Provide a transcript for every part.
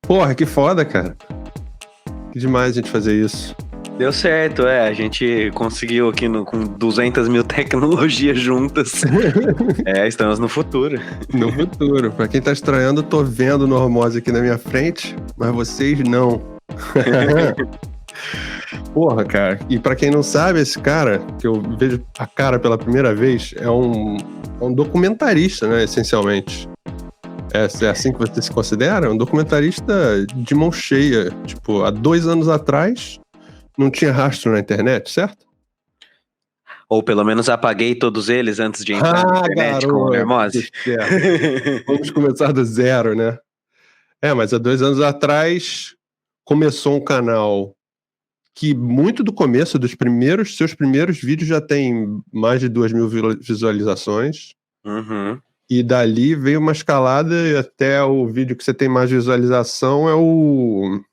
Porra, que foda, cara. Que demais a gente fazer isso. Deu certo, a gente conseguiu aqui com 200 mil tecnologias juntas. Estamos no futuro. No futuro. Pra quem tá estranhando, eu tô vendo Normose aqui na minha frente, mas vocês não. Porra, cara. E pra quem não sabe, esse cara, que eu vejo a cara pela primeira vez, é um documentarista, né, essencialmente. É assim que você se considera? Um documentarista de mão cheia. Tipo, há 2 anos atrás, não tinha rastro na internet, certo? Ou pelo menos apaguei todos eles antes de entrar na internet com o Normose. Vamos começar do zero, né? Mas há 2 anos atrás começou um canal que muito do começo, seus primeiros vídeos já tem mais de 2.000 visualizações. Uhum. E dali veio uma escalada e até o vídeo que você tem mais visualização é o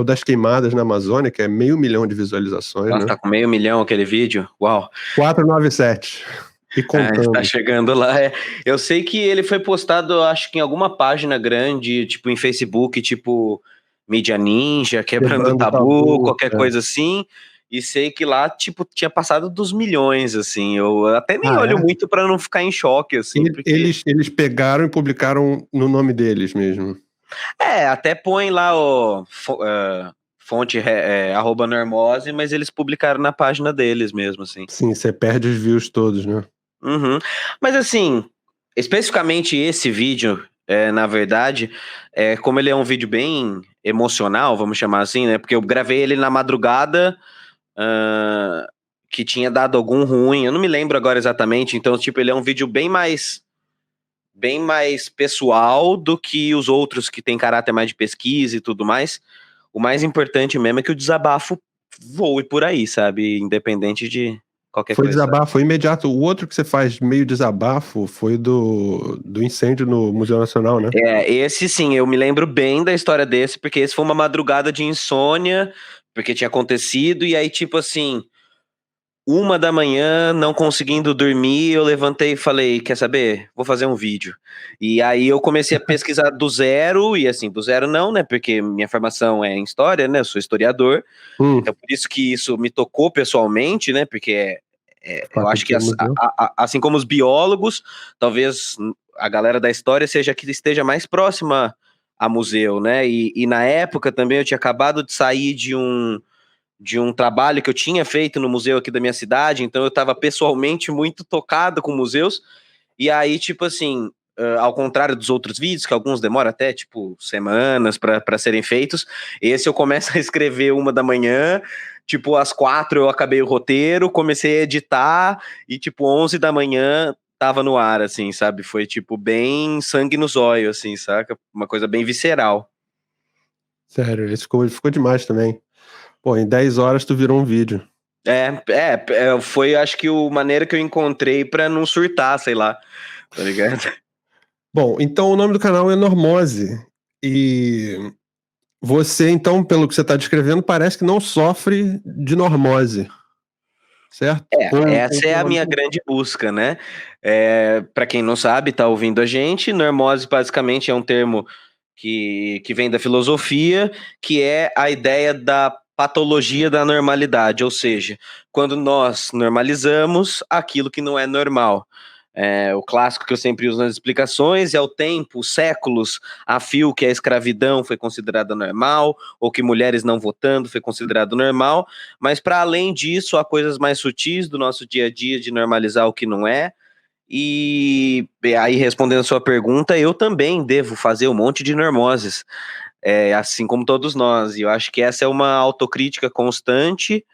das queimadas na Amazônia, que é 500 mil de visualizações. Nossa, né? tá com 500 mil aquele vídeo? Uau! 497. E contando. Tá chegando lá. Eu sei que ele foi postado, acho que em alguma página grande, tipo em Facebook, tipo Mídia Ninja, Quebrando Tabu, qualquer coisa assim. E sei que lá, tipo, tinha passado dos milhões, assim. Eu até nem olho muito pra não ficar em choque, assim. Porque... Eles pegaram e publicaram no nome deles mesmo. Até põe lá o fonte @normose, mas eles publicaram na página deles mesmo, assim. Sim, você perde os views todos, né? Uhum. Mas assim, especificamente esse vídeo, na verdade, como ele é um vídeo bem emocional, vamos chamar assim, né? Porque eu gravei ele na madrugada, que tinha dado algum ruim, eu não me lembro agora exatamente, então, tipo, ele é um vídeo bem mais pessoal do que os outros que tem caráter mais de pesquisa e tudo mais. O mais importante mesmo é que o desabafo voe por aí, sabe? Independente de qualquer coisa. Foi desabafo, foi imediato. O outro que você faz meio desabafo foi do incêndio no Museu Nacional, né? Esse sim, eu me lembro bem da história desse, porque esse foi uma madrugada de insônia, porque tinha acontecido, e aí, tipo assim, 1 da manhã, não conseguindo dormir, eu levantei e falei, quer saber? Vou fazer um vídeo. E aí eu comecei a pesquisar do zero, e assim, do zero não, né? Porque minha formação é em história, né? Eu sou historiador. Então por isso que isso me tocou pessoalmente, né? Porque eu acho que assim como os biólogos, talvez a galera da história seja que esteja mais próxima a museu, né? E na época também eu tinha acabado de sair de um trabalho que eu tinha feito no museu aqui da minha cidade, então eu estava pessoalmente muito tocado com museus, e aí, tipo assim, ao contrário dos outros vídeos, que alguns demoram até, tipo, semanas para serem feitos, esse eu começo a escrever 1 da manhã, tipo, às 4 eu acabei o roteiro, comecei a editar, e tipo, 11 da manhã tava no ar, assim, sabe? Foi, tipo, bem sangue nos olhos, assim, saca? Uma coisa bem visceral. Sério, esse ficou demais também. Pô, em 10 horas tu virou um vídeo. Foi, acho que, a maneira que eu encontrei pra não surtar, sei lá, tá ligado? Bom, então o nome do canal é Normose. E você, então, pelo que você está descrevendo, parece que não sofre de normose, certo? Essa é a minha grande busca, né? Para quem não sabe, tá ouvindo a gente, normose basicamente é um termo que vem da filosofia, que é a ideia da patologia da normalidade, ou seja, quando nós normalizamos aquilo que não é normal. O clássico que eu sempre uso nas explicações é o tempo, os séculos a fio que a escravidão foi considerada normal, ou que mulheres não votando foi considerado normal, mas para além disso, há coisas mais sutis do nosso dia a dia de normalizar o que não é. E aí, respondendo a sua pergunta, eu também devo fazer um monte de normoses, assim como todos nós. E eu acho que essa é uma autocrítica constante,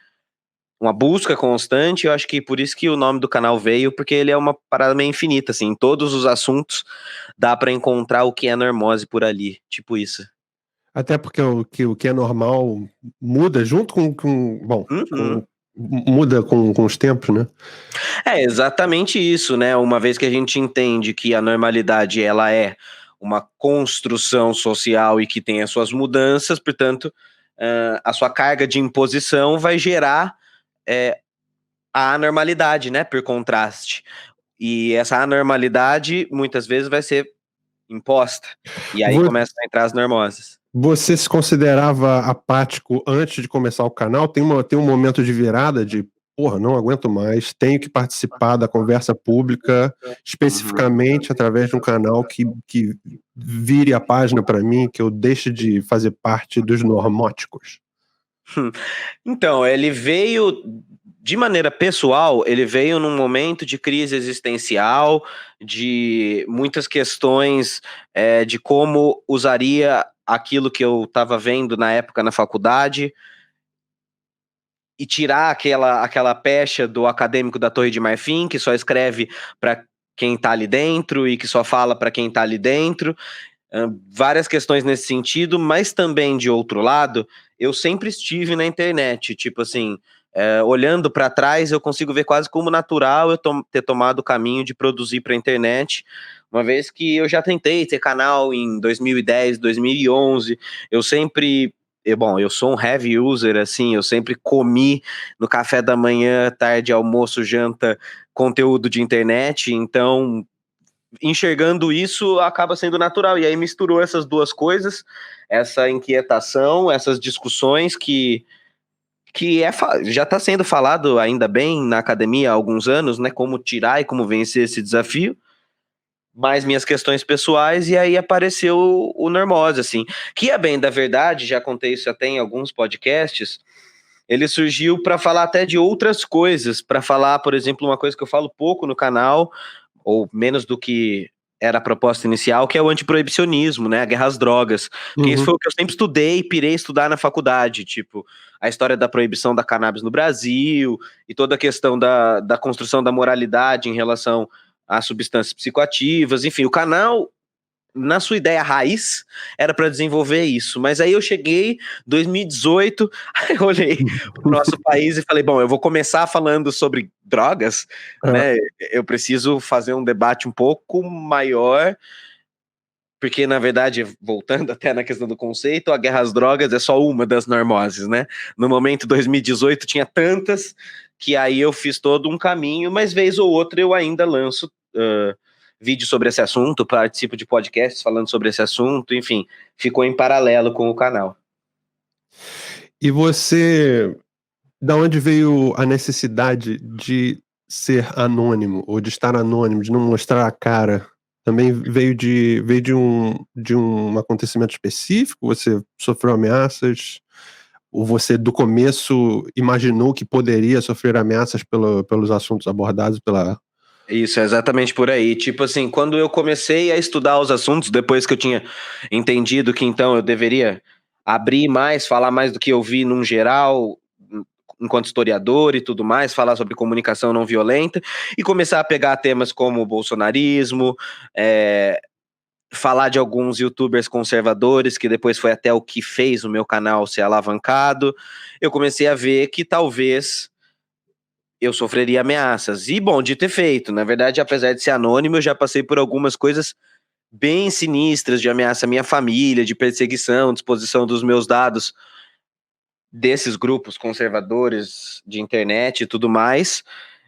uma busca constante. Eu acho que por isso que o nome do canal veio, porque ele é uma parada meio infinita, assim. Em todos os assuntos dá para encontrar o que é normose por ali, tipo isso. Até porque o que é normal muda junto muda com os tempos, né? É exatamente isso, né? Uma vez que a gente entende que a normalidade ela é uma construção social e que tem as suas mudanças, portanto, a sua carga de imposição vai gerar a anormalidade, né? Por contraste. E essa anormalidade muitas vezes vai ser imposta. E aí começam a entrar as normoses. Você se considerava apático antes de começar o canal? Tem um momento de virada de, porra, não aguento mais, tenho que participar da conversa pública, especificamente através de um canal que vire a página para mim, que eu deixe de fazer parte dos normóticos? Então, ele veio de maneira pessoal, ele veio num momento de crise existencial, de muitas questões de como usaria aquilo que eu estava vendo na época na faculdade e tirar aquela pecha do acadêmico da Torre de Marfim, que só escreve para quem está ali dentro e que só fala para quem está ali dentro. Várias questões nesse sentido, mas também, de outro lado, eu sempre estive na internet, tipo assim, olhando para trás, eu consigo ver quase como natural eu ter tomado o caminho de produzir para a internet, uma vez que eu já tentei ter canal em 2010, 2011, eu sempre... Bom, eu sou um heavy user, assim, eu sempre comi no café da manhã, tarde, almoço, janta, conteúdo de internet, então enxergando isso acaba sendo natural, e aí misturou essas duas coisas, essa inquietação, essas discussões que já está sendo falado ainda bem na academia há alguns anos, né, como tirar e como vencer esse desafio, mais minhas questões pessoais, e aí apareceu o Normose, assim, que é bem da verdade, já contei isso até em alguns podcasts, ele surgiu para falar até de outras coisas, para falar, por exemplo, uma coisa que eu falo pouco no canal, ou menos do que era a proposta inicial, que é o antiproibicionismo, né, a guerra às drogas, que isso foi o que eu sempre estudei e pirei estudar na faculdade, tipo, a história da proibição da cannabis no Brasil, e toda a questão da construção da moralidade em relação às substâncias psicoativas, enfim, o canal, na sua ideia raiz, era para desenvolver isso, mas aí eu cheguei, 2018, aí eu olhei para o nosso país e falei, bom, eu vou começar falando sobre drogas, né, eu preciso fazer um debate um pouco maior, porque na verdade, voltando até na questão do conceito, a guerra às drogas é só uma das normoses, né, no momento 2018 tinha tantas, que aí eu fiz todo um caminho, mas vez ou outra eu ainda lanço vídeo sobre esse assunto, participo de podcasts falando sobre esse assunto, enfim, ficou em paralelo com o canal. E você, da onde veio a necessidade de ser anônimo, ou de estar anônimo, de não mostrar a cara? Também veio de um acontecimento específico? Você sofreu ameaças? Ou você, do começo, imaginou que poderia sofrer ameaças pelos assuntos abordados pela... Isso, é exatamente por aí. Tipo assim, quando eu comecei a estudar os assuntos, depois que eu tinha entendido que então eu deveria abrir mais, falar mais do que eu vi num geral, enquanto historiador e tudo mais, falar sobre comunicação não violenta, e começar a pegar temas como o bolsonarismo, falar de alguns youtubers conservadores, que depois foi até o que fez o meu canal ser alavancado, eu comecei a ver que talvez eu sofreria ameaças. E bom, de ter feito, na verdade, apesar de ser anônimo, eu já passei por algumas coisas bem sinistras de ameaça à minha família, de perseguição, disposição dos meus dados desses grupos conservadores de internet e tudo mais.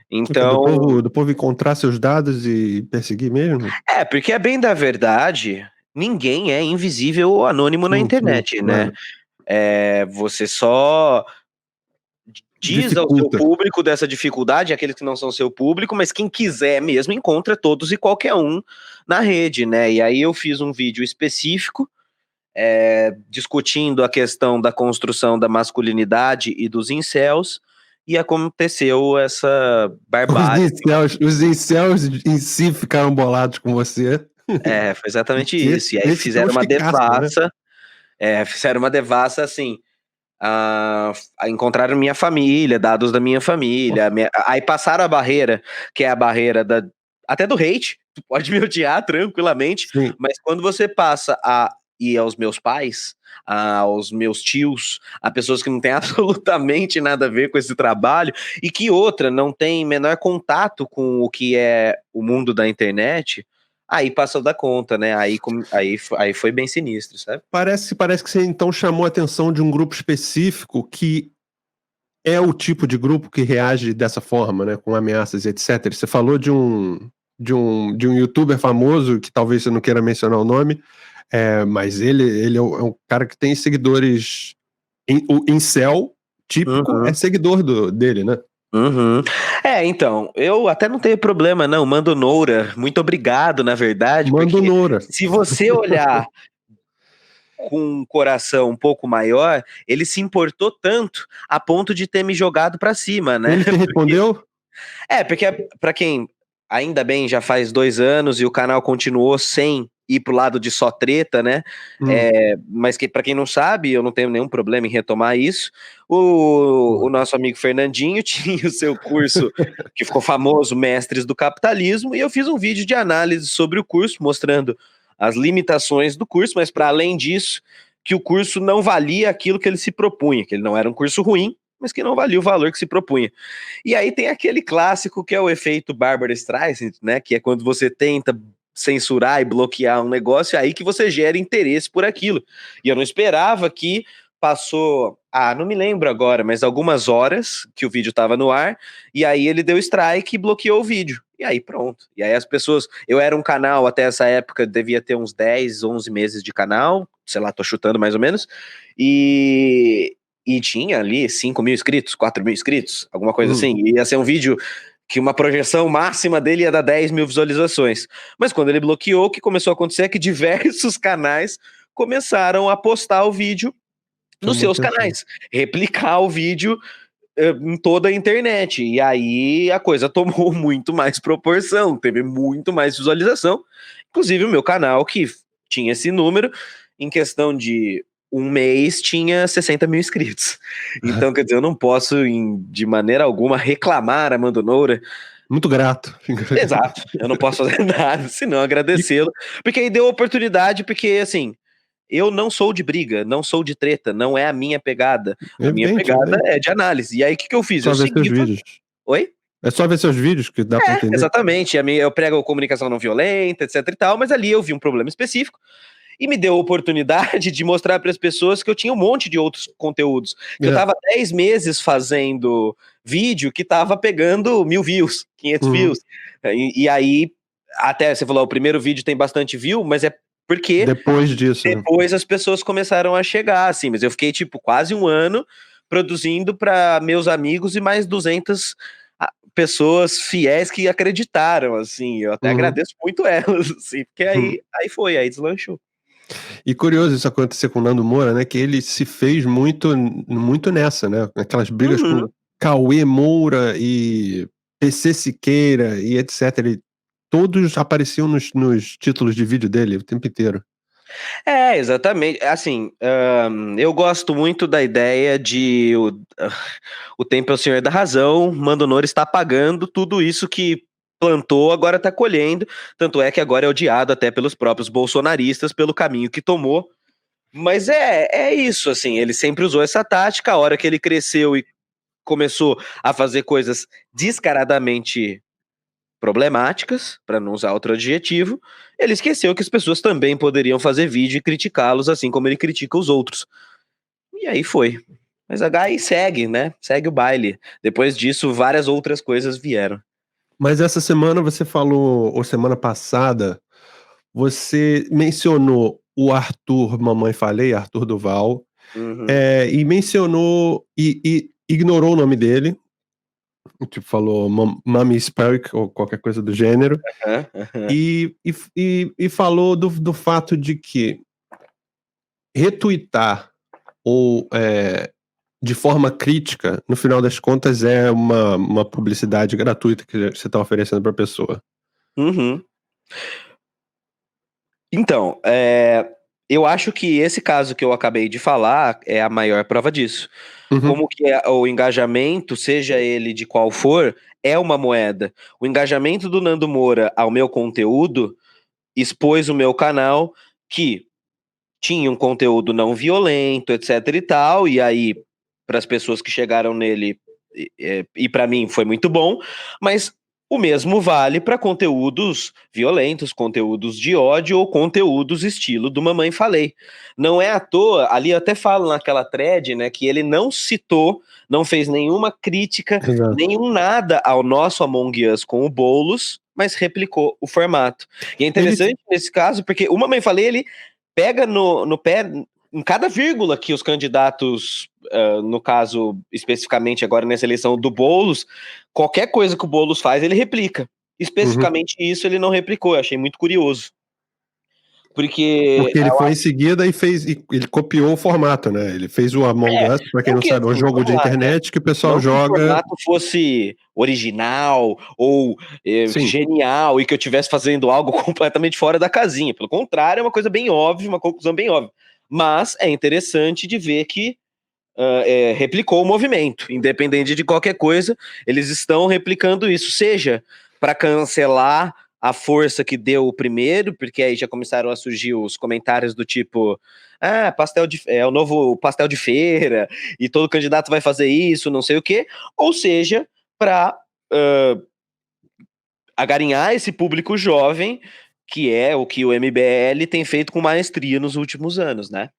Então, do povo encontrar seus dados e perseguir mesmo? porque é bem da verdade, ninguém é invisível ou anônimo na internet, né? Claro. Você só diz ao seu Dificulta. público dessa dificuldade, aqueles que não são seu público, mas quem quiser mesmo encontra todos e qualquer um na rede, né? E aí eu fiz um vídeo específico discutindo a questão da construção da masculinidade e dos incels, e aconteceu essa barbárie. Os incels em si ficaram bolados com você. Foi exatamente isso. E aí fizeram uma devassa, assim, encontraram minha família, dados da minha família, aí passaram a barreira, que é a barreira até do hate, tu pode me odiar tranquilamente, Sim. mas quando você passa a ir aos meus pais, aos meus tios, a pessoas que não têm absolutamente nada a ver com esse trabalho, e que outra, não tem menor contato com o que é o mundo da internet, aí passou da conta, né? Aí foi bem sinistro, sabe? Parece que você então chamou a atenção de um grupo específico que é o tipo de grupo que reage dessa forma, né? Com ameaças e etc. Você falou de um youtuber famoso, que talvez você não queira mencionar o nome, Mas ele é um cara que tem seguidores. O incel típico é seguidor dele, né? Então, eu até não tenho problema, não. Mando Noura, muito obrigado, na verdade. Mando porque Noura. Se você olhar com um coração um pouco maior, ele se importou tanto a ponto de ter me jogado pra cima, né? Ele te respondeu? Porque pra quem, ainda bem, já faz 2 anos e o canal continuou sem ir pro lado de só treta, né? Mas pra quem não sabe, eu não tenho nenhum problema em retomar isso. O nosso amigo Fernandinho tinha o seu curso que ficou famoso, Mestres do Capitalismo, e eu fiz um vídeo de análise sobre o curso, mostrando as limitações do curso, mas para além disso, que o curso não valia aquilo que ele se propunha, que ele não era um curso ruim, mas que não valia o valor que se propunha. E aí tem aquele clássico que é o efeito Barbra Streisand, né? Que é quando você tenta censurar e bloquear um negócio, é aí que você gera interesse por aquilo. E eu não esperava que passou, não me lembro agora, mas algumas horas que o vídeo estava no ar, e aí ele deu strike e bloqueou o vídeo. E aí pronto. E aí as pessoas, eu era um canal até essa época, devia ter uns 10, 11 meses de canal, sei lá, tô chutando mais ou menos, e tinha ali 5 mil inscritos, 4 mil inscritos, alguma coisa assim. E ia ser um vídeo que uma projeção máxima dele ia dar 10 mil visualizações. Mas quando ele bloqueou, o que começou a acontecer é que diversos canais começaram a postar o vídeo nos seus canais, replicar o vídeo em toda a internet. E aí a coisa tomou muito mais proporção, teve muito mais visualização. Inclusive o meu canal, que tinha esse número, em questão de um mês tinha 60 mil inscritos. Então, quer dizer, eu não posso, de maneira alguma, reclamar a Mando Noura. Muito grato. Exato, eu não posso fazer nada, senão agradecê-lo. Porque aí deu oportunidade, porque assim, eu não sou de briga, não sou de treta, não é a minha pegada. A minha pegada é de análise. E aí, o que eu fiz? Só ver seus vídeos. Oi? É só ver seus vídeos que dá pra entender. Exatamente. Eu prego comunicação não violenta, etc e tal, mas ali eu vi um problema específico e me deu a oportunidade de mostrar para as pessoas que eu tinha um monte de outros conteúdos. Que eu tava 10 meses fazendo vídeo que tava pegando 1.000 views, 500 views. E aí, até você falou, o primeiro vídeo tem bastante view, mas é porque depois disso, depois as pessoas começaram a chegar, assim, mas eu fiquei, tipo, quase um ano produzindo para meus amigos e mais 200 pessoas fiéis que acreditaram, assim, eu até agradeço muito elas, assim, porque aí deslanchou. E curioso isso acontecer com o Nando Moura, né, que ele se fez muito nessa, né, aquelas brigas com Cauê Moura e PC Siqueira e etc, todos apareciam nos títulos de vídeo dele o tempo inteiro. Exatamente, assim, eu gosto muito da ideia de o tempo é o senhor da razão, Mando Noura está pagando tudo isso que plantou, agora está colhendo, tanto é que agora é odiado até pelos próprios bolsonaristas pelo caminho que tomou, mas é isso, assim, ele sempre usou essa tática, a hora que ele cresceu e começou a fazer coisas descaradamente problemáticas, para não usar outro adjetivo, ele esqueceu que as pessoas também poderiam fazer vídeo e criticá-los, assim como ele critica os outros. E aí foi. Mas aí segue, né? Segue o baile. Depois disso, várias outras coisas vieram. Mas essa semana você falou, ou semana passada, você mencionou o Arthur Mamãe Falei, Arthur Duval, e mencionou e ignorou o nome dele, tipo, falou Mami Spark ou qualquer coisa do gênero, e falou do fato de que retweetar ou de forma crítica, no final das contas, é uma publicidade gratuita que você está oferecendo para a pessoa. Então, eu acho que esse caso que eu acabei de falar é a maior prova disso. Como que o engajamento, seja ele de qual for, é uma moeda. O engajamento do Nando Moura ao meu conteúdo expôs o meu canal, que tinha um conteúdo não violento, etc e tal, e aí, para as pessoas que chegaram nele, e para mim foi muito bom, mas o mesmo vale para conteúdos violentos, conteúdos de ódio ou conteúdos estilo do Mamãe Falei. Não é à toa, ali eu até falo naquela thread, né, que ele não citou, não fez nenhuma crítica, nenhum nada ao nosso Among Us com o Boulos, mas replicou o formato. E é interessante nesse caso, porque o Mamãe Falei, ele pega no pé em cada vírgula que os candidatos, no caso, especificamente agora nessa eleição do Boulos, qualquer coisa que o Boulos faz, ele replica. Especificamente isso ele não replicou, eu achei muito curioso. Porque ele foi em seguida e ele copiou o formato, né? Ele fez o Among Us, pra quem não sabe, é um jogo de internet que o pessoal joga. Que o formato fosse original ou genial e que eu estivesse fazendo algo completamente fora da casinha. Pelo contrário, é uma coisa bem óbvia, uma conclusão bem óbvia. Mas é interessante de ver que replicou o movimento. Independente de qualquer coisa, eles estão replicando isso. Seja para cancelar a força que deu o primeiro, porque aí já começaram a surgir os comentários do tipo, é o novo pastel de feira, e todo candidato vai fazer isso, não sei o quê, ou seja, para agarinhar esse público jovem, que é o que o MBL tem feito com maestria nos últimos anos, né?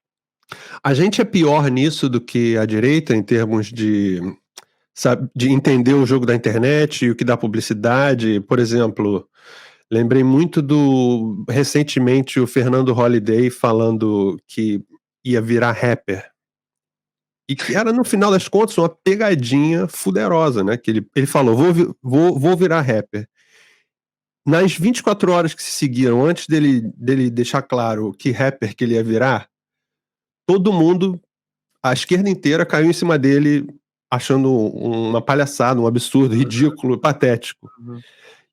A gente é pior nisso do que a direita, em termos de entender o jogo da internet e o que dá publicidade. Por exemplo, lembrei muito recentemente, o Fernando Holliday falando que ia virar rapper. E que era, no final das contas, uma pegadinha fuderosa, né? Que ele falou, vou virar rapper. Nas 24 horas que se seguiram, antes dele deixar claro que rapper que ele ia virar, todo mundo, a esquerda inteira, caiu em cima dele, achando uma palhaçada, um absurdo, ridículo, patético.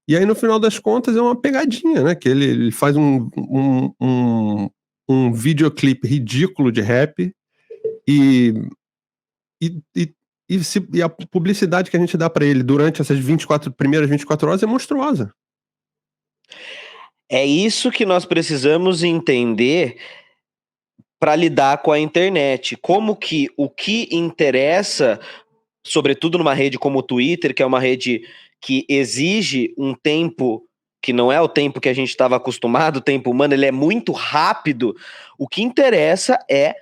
E aí, no final das contas, é uma pegadinha, né? Que ele faz um videoclipe ridículo de rap e a publicidade que a gente dá pra ele durante essas primeiras 24 horas é monstruosa. É isso que nós precisamos entender para lidar com a internet. Como que o que interessa, sobretudo numa rede como o Twitter, que é uma rede que exige um tempo que não é o tempo que a gente estava acostumado, o tempo humano, ele é muito rápido. O que interessa é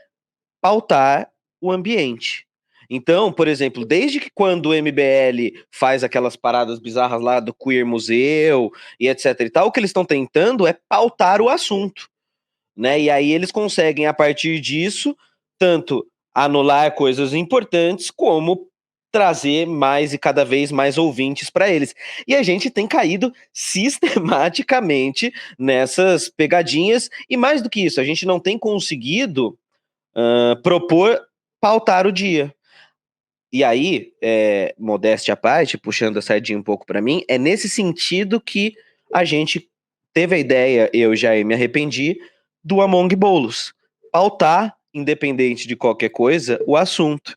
pautar o ambiente. Então, por exemplo, desde que quando o MBL faz aquelas paradas bizarras lá do Queer Museu e etc e tal, o que eles estão tentando é pautar o assunto, né? E aí eles conseguem, a partir disso, tanto anular coisas importantes, como trazer mais e cada vez mais ouvintes para eles. E a gente tem caído sistematicamente nessas pegadinhas, e mais do que isso, a gente não tem conseguido propor pautar o dia. E aí, modéstia à parte, puxando a sardinha um pouco para mim, é nesse sentido que a gente teve a ideia, eu já me arrependi, do Among Boulos. Pautar, independente de qualquer coisa, o assunto.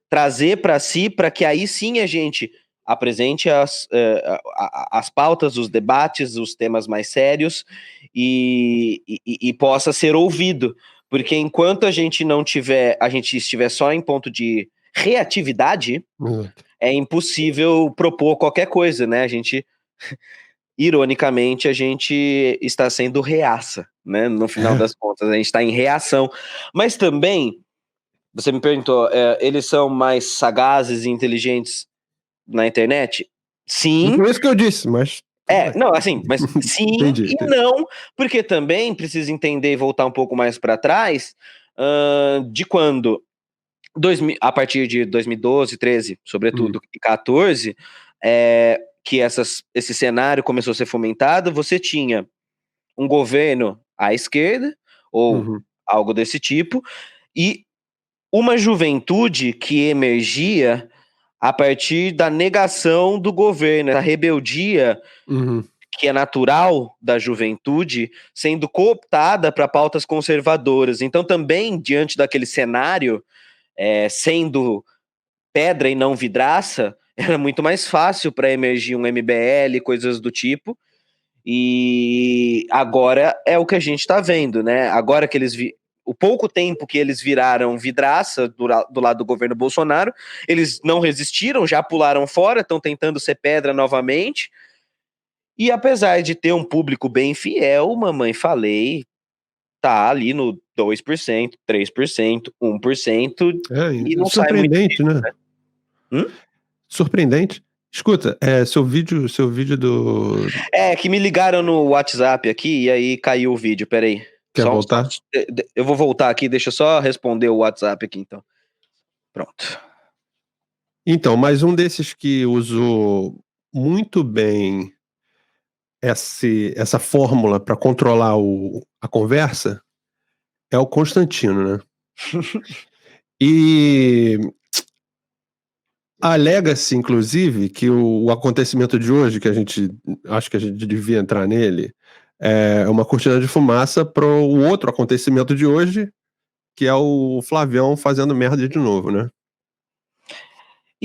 Trazer para si, para que aí sim a gente apresente as pautas, os debates, os temas mais sérios e possa ser ouvido. Porque enquanto a gente estiver só em ponto de reatividade, é impossível propor qualquer coisa, né? Ironicamente, a gente está sendo reaça, né? No final das contas, a gente está em reação. Mas também, você me perguntou, eles são mais sagazes e inteligentes na internet? Sim. Não é isso que eu disse, mas... não, assim, mas sim entendi. Não, porque também precisa entender e voltar um pouco mais para trás de quando, a partir de 2012, 13, sobretudo, e 14, que esse cenário começou a ser fomentado, você tinha um governo à esquerda, ou algo desse tipo, e uma juventude que emergia a partir da negação do governo, da rebeldia que é natural da juventude, sendo cooptada para pautas conservadoras. Então, também, diante daquele cenário, sendo pedra e não vidraça, era muito mais fácil para emergir um MBL, coisas do tipo. E agora é o que a gente está vendo, né? Agora que o pouco tempo que eles viraram vidraça do lado do governo Bolsonaro, eles não resistiram, já pularam fora, estão tentando ser pedra novamente. E apesar de ter um público bem fiel, mamãe falei, tá ali no 2%, 3%, 1%, e não sai muito surpreendente, né? Surpreendente. Escuta, seu vídeo do... que me ligaram no WhatsApp aqui e aí caiu o vídeo, peraí. Quer voltar? Eu vou voltar aqui, deixa eu só responder o WhatsApp aqui, então. Pronto. Então, mais um desses que usou muito bem essa fórmula para controlar a conversa é o Constantino, né? E alega-se, inclusive, que o acontecimento de hoje, que acho que a gente devia entrar nele, é uma cortina de fumaça para o outro acontecimento de hoje, que é o Flavião fazendo merda de novo, né?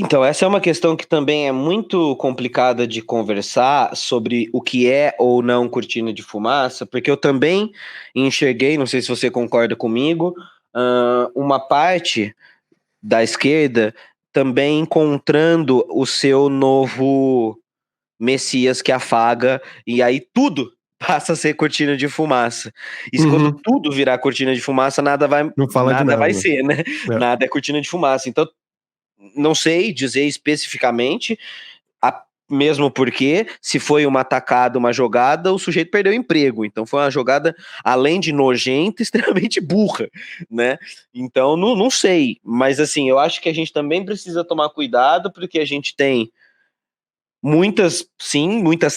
Então, essa é uma questão que também é muito complicada de conversar sobre o que é ou não cortina de fumaça, porque eu também enxerguei, não sei se você concorda comigo, uma parte da esquerda também encontrando o seu novo Messias que afaga, e aí tudo passa a ser cortina de fumaça. E quando tudo virar cortina de fumaça, nada Não fala de nada, vai né? ser, né? Nada é cortina de fumaça. Então, não sei dizer especificamente, mesmo porque, se foi uma atacada, uma jogada, o sujeito perdeu o emprego. Então foi uma jogada, além de nojenta, extremamente burra, né? Então, não sei. Mas, assim, eu acho que a gente também precisa tomar cuidado, porque a gente tem muitas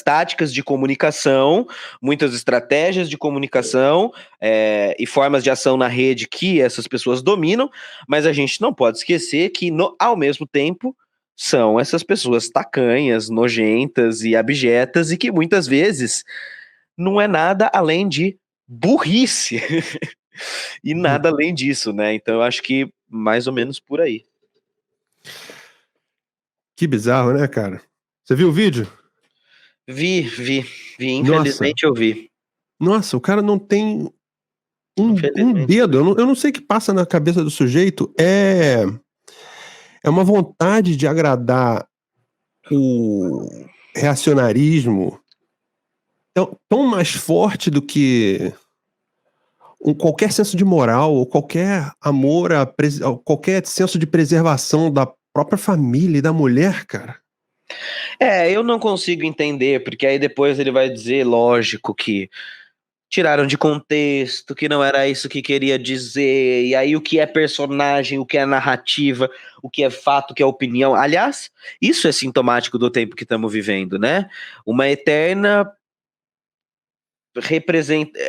táticas de comunicação, muitas estratégias de comunicação e formas de ação na rede que essas pessoas dominam, mas a gente não pode esquecer que, ao mesmo tempo, são essas pessoas tacanhas, nojentas e abjetas e que muitas vezes não é nada além de burrice e nada além disso, né? Então eu acho que mais ou menos por aí. Que bizarro, né, cara? Você viu o vídeo? Vi, infelizmente eu vi. Nossa, o cara não tem um Infelizmente. dedo. Eu não sei o que passa na cabeça do sujeito. É uma vontade de agradar o reacionarismo tão mais forte do que qualquer senso de moral ou qualquer amor, qualquer senso de preservação da própria família e da mulher, cara. Eu não consigo entender, porque aí depois ele vai dizer, lógico, que tiraram de contexto, que não era isso que queria dizer, e aí o que é personagem, o que é narrativa, o que é fato, o que é opinião. Aliás, isso é sintomático do tempo que estamos vivendo, né? Uma eterna representa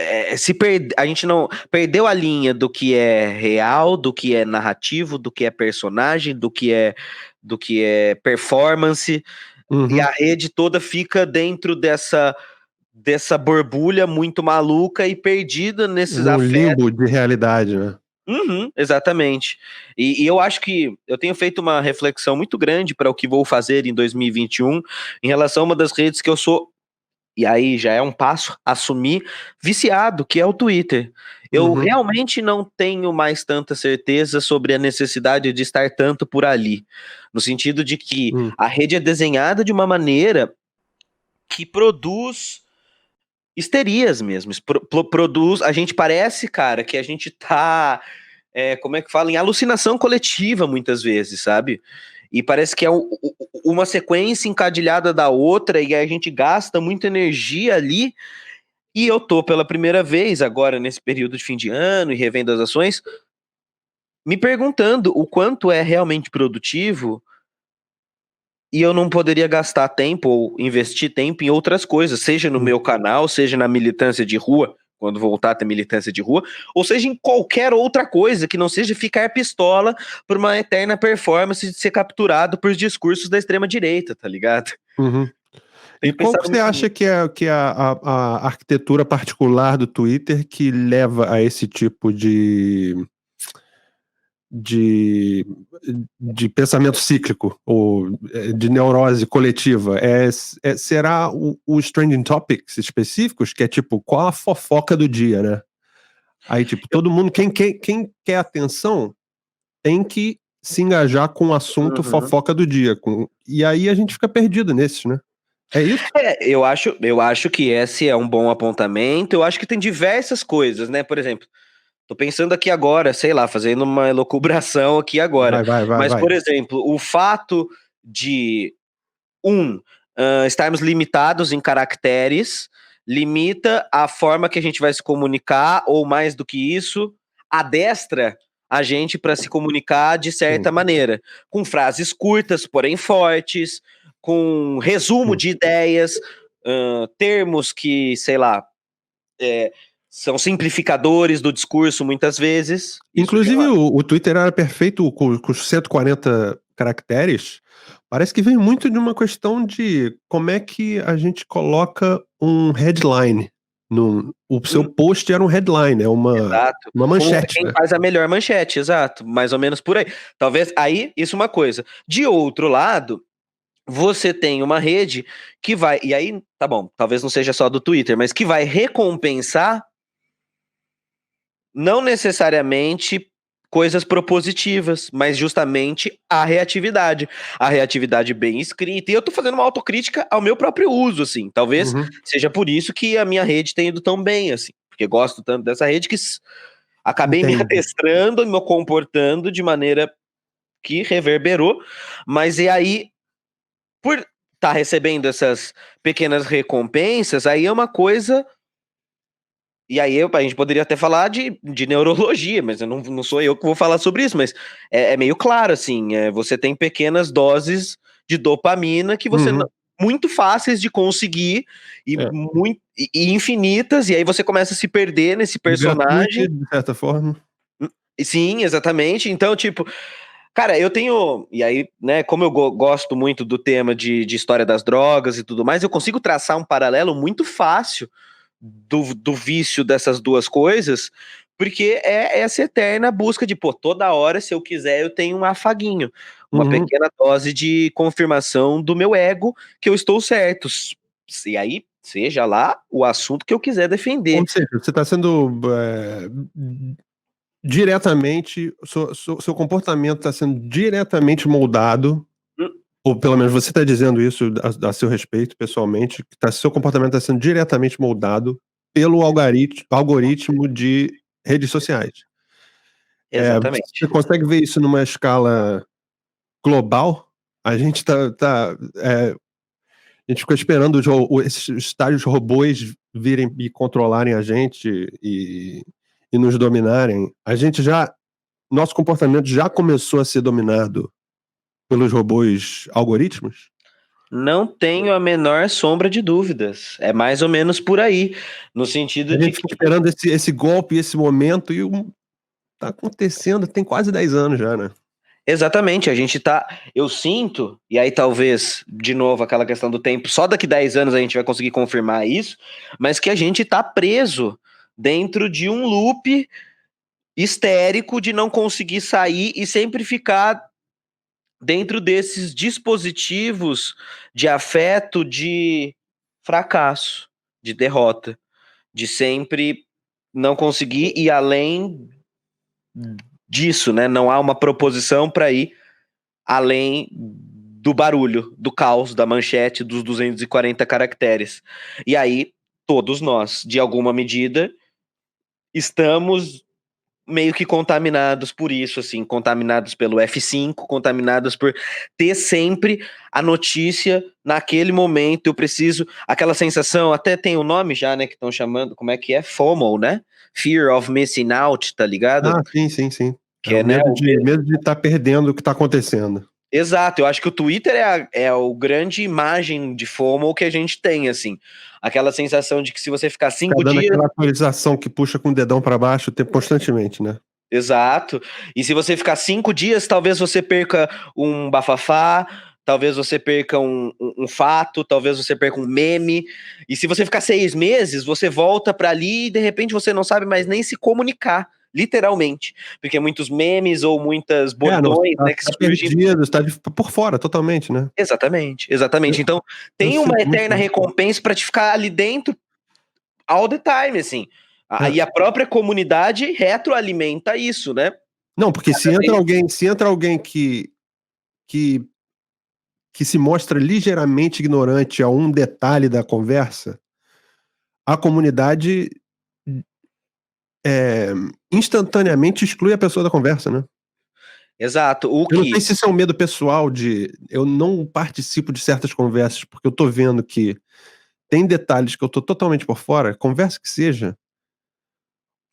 a gente não perdeu a linha do que é real, do que é narrativo, do que é personagem, do que é performance, e a rede toda fica dentro dessa borbulha muito maluca e perdida nesses Um afetos. limbo de realidade, né? Exatamente. E eu acho que eu tenho feito uma reflexão muito grande para o que vou fazer em 2021 em relação a uma das redes que eu sou, e aí já é um passo, assumir, viciado, que é o Twitter. Eu realmente não tenho mais tanta certeza sobre a necessidade de estar tanto por ali, no sentido de que a rede é desenhada de uma maneira que produz histerias mesmo, produz, a gente parece, cara, que a gente tá, como é que fala, em alucinação coletiva muitas vezes, sabe? E parece que é uma sequência encadilhada da outra e a gente gasta muita energia ali. E eu tô pela primeira vez agora nesse período de fim de ano e revendo as ações, me perguntando o quanto é realmente produtivo e eu não poderia gastar tempo ou investir tempo em outras coisas, seja no meu canal, seja na militância de rua, quando voltar a ter militância de rua, ou seja em qualquer outra coisa que não seja ficar pistola por uma eterna performance de ser capturado por discursos da extrema direita, tá ligado? E qual que você acha que é a arquitetura particular do Twitter que leva a esse tipo de pensamento cíclico ou de neurose coletiva? Será os trending topics específicos, que é tipo, qual a fofoca do dia, né? Aí, tipo, todo mundo, quem quer atenção tem que se engajar com o assunto fofoca do dia. E aí a gente fica perdido nesses, né? É isso? Eu acho que esse é um bom apontamento. Eu acho que tem diversas coisas, né? Por exemplo, tô pensando aqui agora, sei lá, fazendo uma elucubração aqui agora. Mas, por exemplo, o fato de estarmos limitados em caracteres limita a forma que a gente vai se comunicar, ou mais do que isso, adestra a gente para se comunicar de certa maneira, com frases curtas, porém fortes, com resumo de ideias, termos que, sei lá, são simplificadores do discurso muitas vezes. Inclusive, o Twitter era perfeito com os 140 caracteres. Parece que vem muito de uma questão de como é que a gente coloca um headline. O seu post era um headline, é uma manchete. Quem faz a melhor manchete, exato. Mais ou menos por aí. Talvez, aí, isso é uma coisa. De outro lado, você tem uma rede que vai, e aí, tá bom, talvez não seja só do Twitter, mas que vai recompensar não necessariamente coisas propositivas, mas justamente a reatividade bem escrita. E eu tô fazendo uma autocrítica ao meu próprio uso, assim. Talvez seja por isso que a minha rede tenha ido tão bem, assim. Porque gosto tanto dessa rede que acabei me adestrando, me comportando de maneira que reverberou. Mas e aí, por estar recebendo essas pequenas recompensas, aí é uma coisa. E aí a gente poderia até falar de neurologia, mas eu não sou eu que vou falar sobre isso, mas é meio claro, assim, você tem pequenas doses de dopamina que você muito fáceis de conseguir e infinitas, e aí você começa a se perder nesse personagem. De certa forma. Sim, exatamente. Então, tipo, cara, eu tenho. E aí, né, como eu gosto muito do tema de história das drogas e tudo mais, eu consigo traçar um paralelo muito fácil do vício dessas duas coisas, porque é essa eterna busca de, pô, toda hora, se eu quiser, eu tenho um afaguinho, uma pequena dose de confirmação do meu ego que eu estou certo. E aí, seja lá o assunto que eu quiser defender. Ou seja, você está sendo diretamente, seu comportamento está sendo diretamente moldado, ou pelo menos você está dizendo isso a seu respeito, pessoalmente, que seu comportamento está sendo diretamente moldado pelo algoritmo de redes sociais. Exatamente. Você consegue ver isso numa escala global? A gente a gente ficou esperando esses tais robôs virem e controlarem a gente e nos dominarem. Nosso comportamento já começou a ser dominado pelos robôs algoritmos? Não tenho a menor sombra de dúvidas. É mais ou menos por aí, no sentido de A gente fica esperando esse golpe, esse momento, e tá acontecendo tem quase 10 anos já, né? Exatamente, eu sinto, e aí talvez, de novo, aquela questão do tempo, só daqui 10 anos a gente vai conseguir confirmar isso, mas que a gente tá preso dentro de um loop histérico de não conseguir sair e sempre ficar dentro desses dispositivos de afeto de fracasso, de derrota, de sempre não conseguir ir além disso, né? Não há uma proposição para ir além do barulho, do caos, da manchete, dos 240 caracteres. E aí, todos nós, de alguma medida, estamos meio que contaminados por isso, assim, contaminados pelo F5, contaminados por ter sempre a notícia naquele momento. Eu preciso, aquela sensação, até tem o nome já, né, que estão chamando, como é que é? FOMO, né? Fear of Missing Out, tá ligado? Ah, sim. Que é, medo de estar perdendo o que tá acontecendo. Exato, eu acho que o Twitter é o grande imagem de FOMO que a gente tem, assim. Aquela sensação de que se você ficar 5 dias... aquela atualização que puxa com o dedão para baixo constantemente, né? Exato. E se você ficar 5 dias, talvez você perca um bafafá, talvez você perca um fato, talvez você perca um meme. E se você ficar 6 meses, você volta para ali e de repente você não sabe mais nem se comunicar. Literalmente, porque muitos memes ou muitas bordões, né, que perdido, está por fora totalmente, né? Exatamente. Então, tem uma eterna recompensa para te ficar ali dentro all the time, assim. E a própria comunidade retroalimenta isso, né? Não, porque se entra alguém que se mostra ligeiramente ignorante a um detalhe da conversa, a comunidade instantaneamente exclui a pessoa da conversa, né? Exato. Eu não sei se isso é um medo pessoal eu não participo de certas conversas, porque eu tô vendo que tem detalhes que eu tô totalmente por fora, conversa que seja,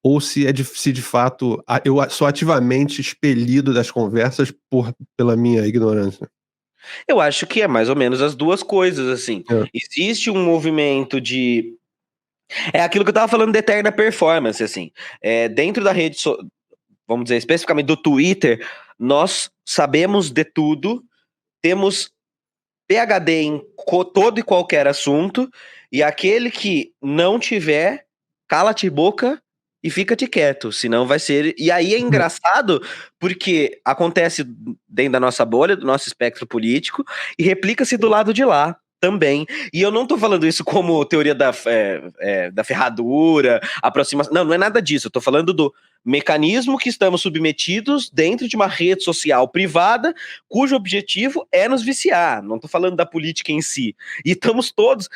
ou se de fato eu sou ativamente expelido das conversas pela minha ignorância. Eu acho que é mais ou menos as duas coisas, assim. É. Existe um movimento de... É aquilo que eu tava falando de eterna performance, assim. Dentro da rede, vamos dizer, especificamente do Twitter, nós sabemos de tudo, temos PhD em todo e qualquer assunto, e aquele que não tiver, cala-te boca e fica-te quieto, senão vai ser... E aí é engraçado, porque acontece dentro da nossa bolha, do nosso espectro político, e replica-se do lado de lá também. E eu não tô falando isso como teoria da ferradura, aproximação... Não é nada disso, eu tô falando do mecanismo que estamos submetidos dentro de uma rede social privada, cujo objetivo é nos viciar. Não estou falando da política em si. E estamos todos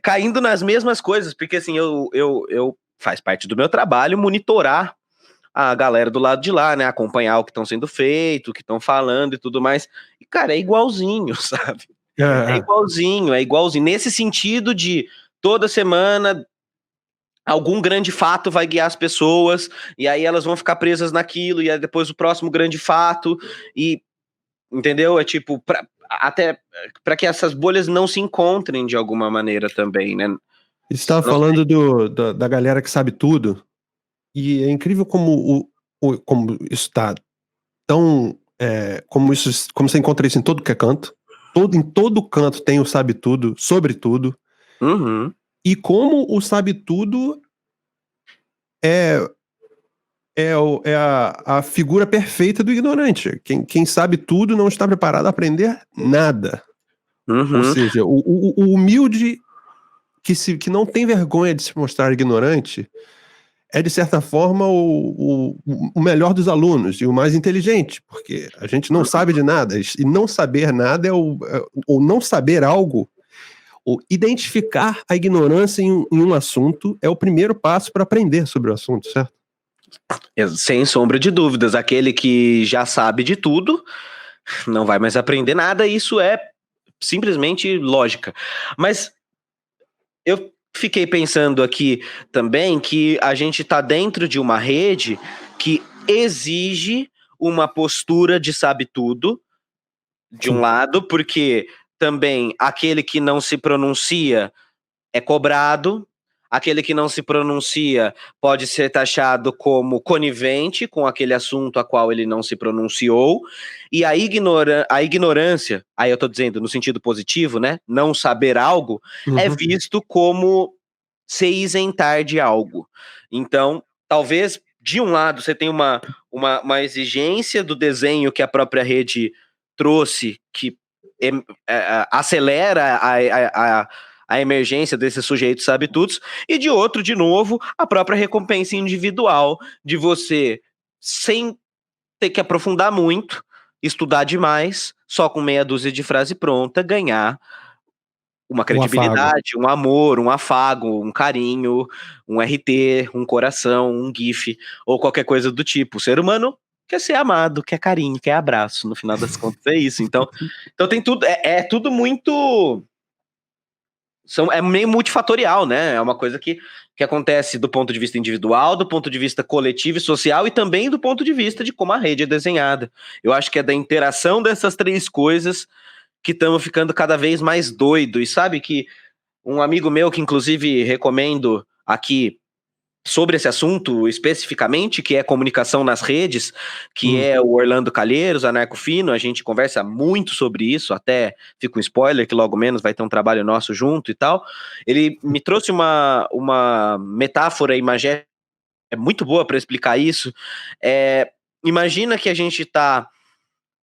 caindo nas mesmas coisas, porque assim, eu faz parte do meu trabalho monitorar a galera do lado de lá, né? Acompanhar o que estão sendo feito, o que estão falando e tudo mais. E, cara, é igualzinho, sabe? É igualzinho. Nesse sentido de toda semana algum grande fato vai guiar as pessoas, e aí elas vão ficar presas naquilo, e aí depois o próximo grande fato, e entendeu? É tipo, até para que essas bolhas não se encontrem de alguma maneira também, né? Você estava falando da galera que sabe tudo, e é incrível como como isso tá tão... como você encontra isso em todo que é canto. Em todo canto tem o sabe tudo, sobre tudo. Uhum. E como o sabe tudo é a figura perfeita do ignorante. Quem sabe tudo não está preparado a aprender nada. Uhum. Ou seja, o humilde que não tem vergonha de se mostrar ignorante é, de certa forma, o melhor dos alunos e o mais inteligente, porque a gente não sabe de nada, e não saber nada ou não saber algo, ou identificar a ignorância em um assunto é o primeiro passo para aprender sobre o assunto, certo? Sem sombra de dúvidas, aquele que já sabe de tudo não vai mais aprender nada, isso é simplesmente lógica. Mas eu fiquei pensando aqui também que a gente está dentro de uma rede que exige uma postura de sabe tudo, de um lado, porque também aquele que não se pronuncia é cobrado, aquele que não se pronuncia pode ser taxado como conivente com aquele assunto a qual ele não se pronunciou, e a ignorância, aí eu tô dizendo no sentido positivo, né, não saber algo, é visto como se isentar de algo. Então, talvez, de um lado, você tem uma exigência do desenho que a própria rede trouxe, que acelera a emergência desses sujeitos sabe-tudos, e de outro, de novo, a própria recompensa individual de você, sem ter que aprofundar muito, estudar demais, só com meia dúzia de frase pronta, ganhar uma credibilidade, um amor, um afago, um carinho, um RT, um coração, um GIF, ou qualquer coisa do tipo. O ser humano quer ser amado, quer carinho, quer abraço, no final das contas é isso. Então tem tudo, é tudo muito... É meio multifatorial, né? É uma coisa que acontece do ponto de vista individual, do ponto de vista coletivo e social, e também do ponto de vista de como a rede é desenhada. Eu acho que é da interação dessas três coisas que estamos ficando cada vez mais doido. E sabe que um amigo meu, que inclusive recomendo aqui sobre esse assunto especificamente, que é comunicação nas redes, que é o Orlando Calheiros, Anarco Fino, a gente conversa muito sobre isso, até fica um spoiler que logo menos vai ter um trabalho nosso junto e tal. Ele me trouxe uma metáfora imagética muito boa para explicar isso. Imagina que a gente está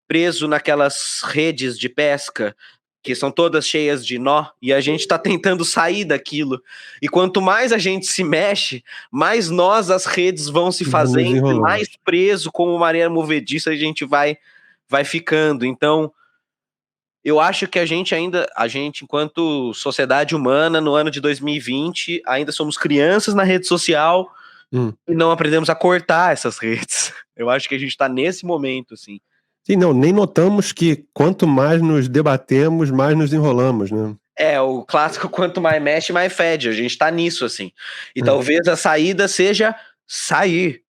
preso naquelas redes de pesca que são todas cheias de nó, e a gente está tentando sair daquilo. E quanto mais a gente se mexe, mais nós as redes vão se fazendo, e mais preso como marinha movediça a gente vai ficando. Então, eu acho que a gente, enquanto sociedade humana, no ano de 2020, ainda somos crianças na rede social e não aprendemos a cortar essas redes. Eu acho que a gente está nesse momento, assim. Sim, não, nem notamos que quanto mais nos debatemos, mais nos enrolamos, né? É, o clássico, quanto mais mexe, mais fede. A gente tá nisso, assim. E talvez a saída seja sair.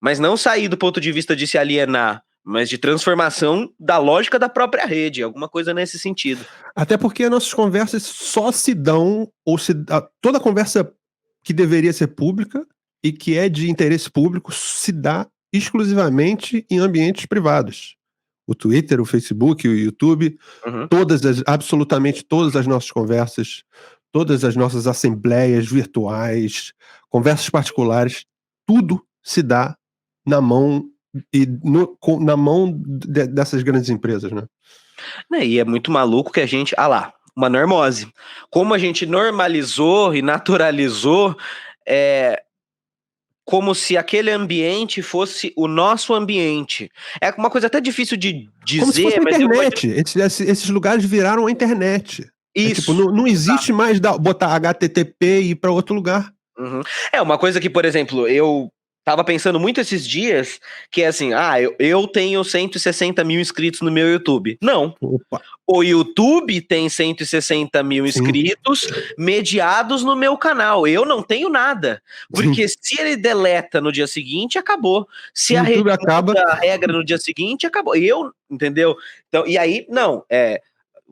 Mas não sair do ponto de vista de se alienar, mas de transformação da lógica da própria rede. Alguma coisa nesse sentido. Até porque nossas conversas só se dão, toda conversa que deveria ser pública e que é de interesse público se dá exclusivamente em ambientes privados. O Twitter, o Facebook, o YouTube, absolutamente todas as nossas conversas, todas as nossas assembleias virtuais, conversas particulares, tudo se dá na mão dessas grandes empresas, né? E é muito maluco que a gente... Ah lá, uma normose. Como a gente normalizou e naturalizou, como se aquele ambiente fosse o nosso ambiente. É uma coisa até difícil de dizer, como se fosse a mas internet. Esses lugares viraram a internet. Isso. Não existe mais botar HTTP e ir para outro lugar. É uma coisa que, por exemplo, eu tava pensando muito esses dias, que é assim, eu tenho 160 mil inscritos no meu YouTube. Não. Opa. O YouTube tem 160 mil inscritos mediados no meu canal. Eu não tenho nada. Porque se ele deleta no dia seguinte, acabou. Se a rede muda a regra no dia seguinte, acabou. Entendeu? Então, e aí, não,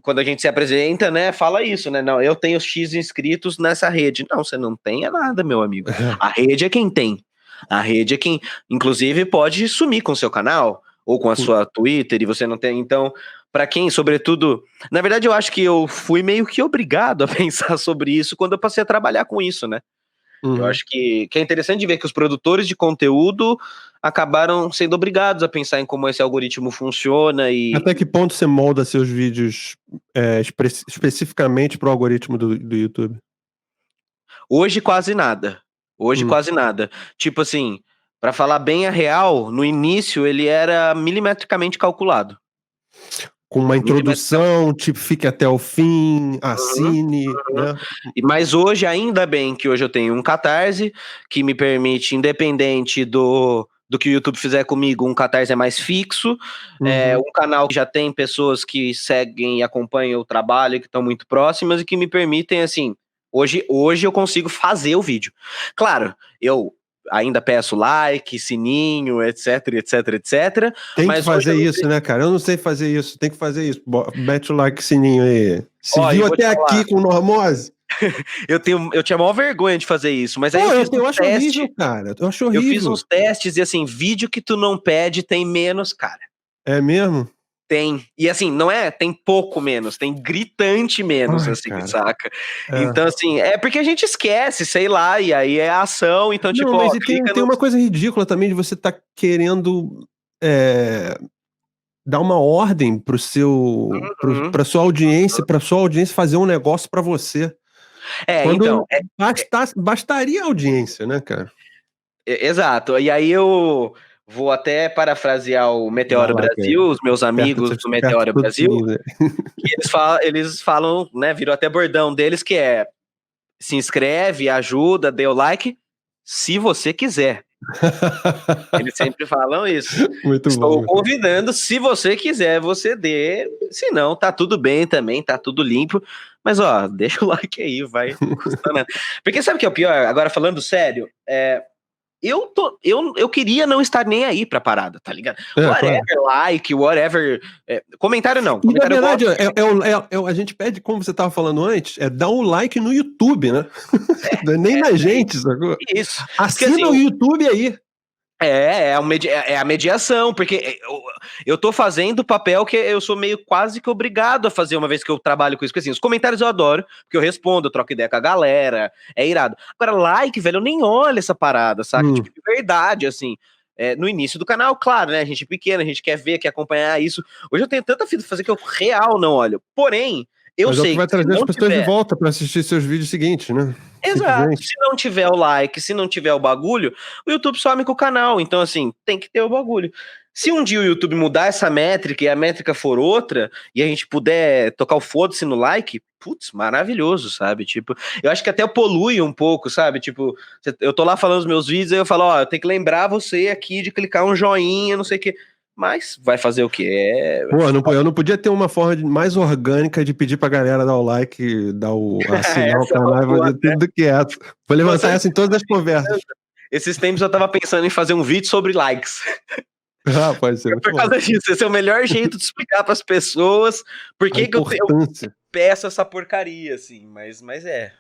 quando a gente se apresenta, né, fala isso, né? Não, eu tenho X inscritos nessa rede. Não, você não tem nada, meu amigo. A rede é quem tem. A rede é quem, inclusive, pode sumir com o seu canal ou com a sua Twitter e você não tem. Então, para quem, sobretudo... Na verdade, eu acho que eu fui meio que obrigado a pensar sobre isso quando eu passei a trabalhar com isso, né? Eu acho que é interessante de ver que os produtores de conteúdo acabaram sendo obrigados a pensar em como esse algoritmo funciona e... Até que ponto você molda seus vídeos especificamente para o algoritmo do YouTube? Hoje quase nada. Quase nada. Tipo assim, para falar bem a real, no início ele era milimetricamente calculado. Com uma introdução, tipo, fique até o fim, assine, né? Mas hoje, ainda bem que hoje eu tenho um Catarse, que me permite, independente do que o YouTube fizer comigo, um Catarse é mais fixo, um canal que já tem pessoas que seguem e acompanham o trabalho, que estão muito próximas e que me permitem, assim, hoje eu consigo fazer o vídeo. Claro, eu ainda peço like, sininho, etc, etc, etc. Tem que fazer isso, né, cara? Eu não sei fazer isso, tem que fazer isso. Mete o like, sininho aí. Se viu até aqui com normose? Eu tinha a maior vergonha de fazer isso, mas aí eu acho horrível, cara. Eu acho horrível. Eu fiz uns testes e assim, vídeo que tu não pede tem menos, cara. É mesmo? Tem. E assim, não é, tem pouco menos, tem gritante menos, assim, cara. Saca? Então, assim, é porque a gente esquece, sei lá, e aí é a ação, então, não, tipo, mas tem uma coisa ridícula também de você tá querendo dar uma ordem pro seu, pra sua audiência, fazer um negócio pra você. Quando bastaria a audiência, né, cara? Exato. E aí eu vou até parafrasear o Meteoro Brasil, os meus amigos do Meteoro Brasil, que eles falam, né, virou até bordão deles, que é: se inscreve, ajuda, dê o like, se você quiser. Eles sempre falam isso. Muito Estou bom. convidando, se você quiser, você dê. Se não, tá tudo bem também, tá tudo limpo. Mas, ó, deixa o like aí, vai. Porque sabe o que é o pior? Agora, falando sério, eu queria não estar nem aí pra parada, tá ligado? Whatever, claro. Like, whatever. Comentário não. Comentário, e na verdade, a gente pede, como você tava falando antes, dar um like no YouTube, né? Nem na gente, sacou? Isso. Assina assim, o YouTube aí. É a mediação, porque eu tô fazendo o papel que eu sou meio quase que obrigado a fazer uma vez que eu trabalho com isso. Porque assim, os comentários eu adoro, porque eu respondo, eu troco ideia com a galera, é irado. Agora, like, velho, eu nem olho essa parada, saca? Tipo, de verdade, assim. No início do canal, claro, né? A gente é pequena, a gente quer ver, quer acompanhar isso. Hoje eu tenho tanta fita de fazer que eu real não olho. Porém, eu sei que vai trazer as pessoas de volta pra assistir seus vídeos seguintes, né? Exato. Se não tiver o like, se não tiver o bagulho, o YouTube some com o canal. Então, assim, tem que ter o bagulho. Se um dia o YouTube mudar essa métrica e a métrica for outra, e a gente puder tocar o foda-se no like, putz, maravilhoso, sabe? Tipo, eu acho que até polui um pouco, sabe? Tipo, eu tô lá falando os meus vídeos e eu falo, ó, eu tenho que lembrar você aqui de clicar um joinha, não sei o quê. Mas vai fazer o quê? Pô, eu não podia ter uma forma mais orgânica de pedir pra galera dar o like, assinar o Essa é uma canal e boa, fazer tudo quieto. Vou levantar essa em todas as conversas. Esses tempos eu tava pensando em fazer um vídeo sobre likes. Ah, pode ser muito Por bom. causa disso, esse é o melhor jeito de explicar pras pessoas por que eu peço essa porcaria, assim. Mas é.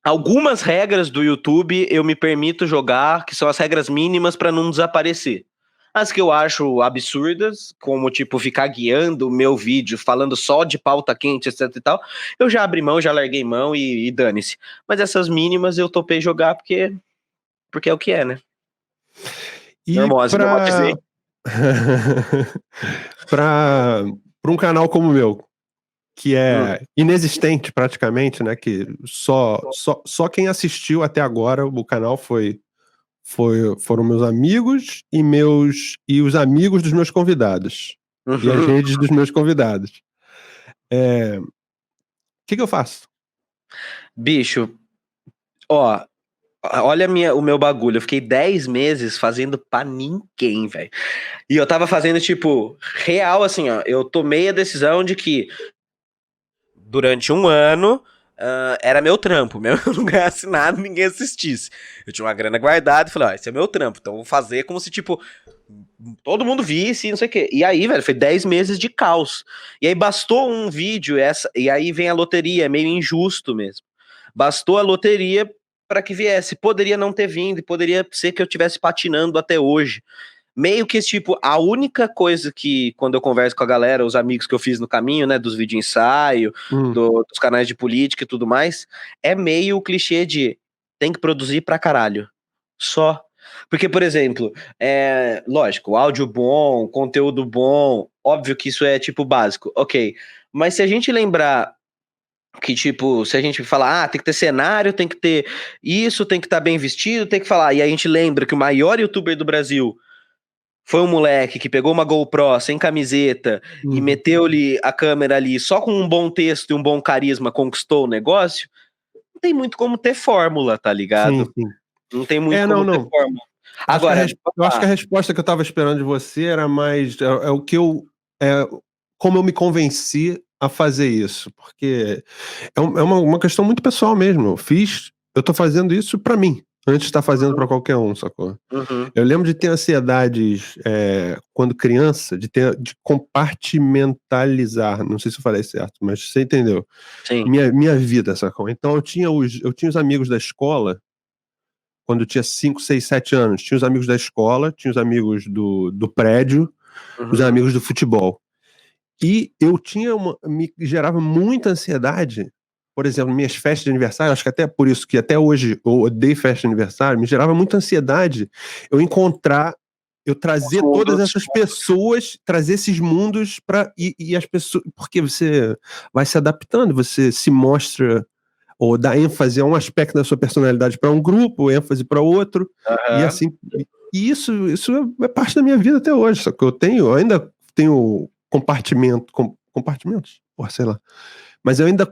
Algumas regras do YouTube eu me permito jogar, que são as regras mínimas pra não desaparecer. As que eu acho absurdas, como tipo ficar guiando o meu vídeo falando só de pauta quente, etc e tal, eu já abri mão, já larguei mão e dane-se. Mas essas mínimas eu topei jogar porque é o que é, né? E Normose, não pode dizer. Pra um canal como o meu, que é inexistente praticamente, né? Que só quem assistiu até agora o canal foram meus amigos e os amigos dos meus convidados. E as redes dos meus convidados. O que eu faço? Bicho, ó, olha o meu bagulho. Eu fiquei 10 meses fazendo pra ninguém, velho. E eu tava fazendo, tipo, real, assim, ó. Eu tomei a decisão de que durante um ano era meu trampo, mesmo eu não ganhasse nada, ninguém assistisse. Eu tinha uma grana guardada e falei, ó, esse é meu trampo, então eu vou fazer como se, tipo, todo mundo visse, não sei o quê. E aí, velho, foi 10 meses de caos. E aí bastou um vídeo, e aí vem a loteria, é meio injusto mesmo. Bastou a loteria para que viesse. Poderia não ter vindo, e poderia ser que eu estivesse patinando até hoje. Meio que, tipo, a única coisa que, quando eu converso com a galera, os amigos que eu fiz no caminho, né, dos vídeos ensaio, dos canais de política e tudo mais, é meio o clichê de tem que produzir pra caralho. Só. Porque, por exemplo, lógico, áudio bom, conteúdo bom, óbvio que isso é, tipo, básico, ok. Mas se a gente lembrar que, tipo, se a gente falar, tem que ter cenário, tem que ter isso, tem que estar bem vestido, tem que falar, e a gente lembra que o maior youtuber do Brasil foi um moleque que pegou uma GoPro sem camiseta e meteu-lhe a câmera ali só com um bom texto e um bom carisma conquistou o negócio, não tem muito como ter fórmula, tá ligado? Sim, sim. Não tem muito como ter fórmula. Agora, eu acho que a resposta que eu tava esperando de você era mais o que como eu me convenci a fazer isso, porque é uma questão muito pessoal mesmo. Eu tô fazendo isso pra mim, antes de estar fazendo pra qualquer um, sacou? Eu lembro de ter ansiedades quando criança, de compartimentalizar, não sei se eu falei certo, mas você entendeu. Sim. Minha vida, sacou? Então eu tinha os amigos da escola, quando eu tinha 5, 6, 7 anos, tinha os amigos da escola, tinha os amigos do prédio, os amigos do futebol. E me gerava muita ansiedade, por exemplo, minhas festas de aniversário, acho que até por isso que até hoje eu odeio festa de aniversário, me gerava muita ansiedade eu trazer todas essas pessoas, trazer esses mundos e as pessoas, porque você vai se adaptando, você se mostra ou dá ênfase a um aspecto da sua personalidade para um grupo, ênfase para outro, e assim, e isso é parte da minha vida até hoje, só que eu ainda tenho compartimentos, sei lá, mas eu ainda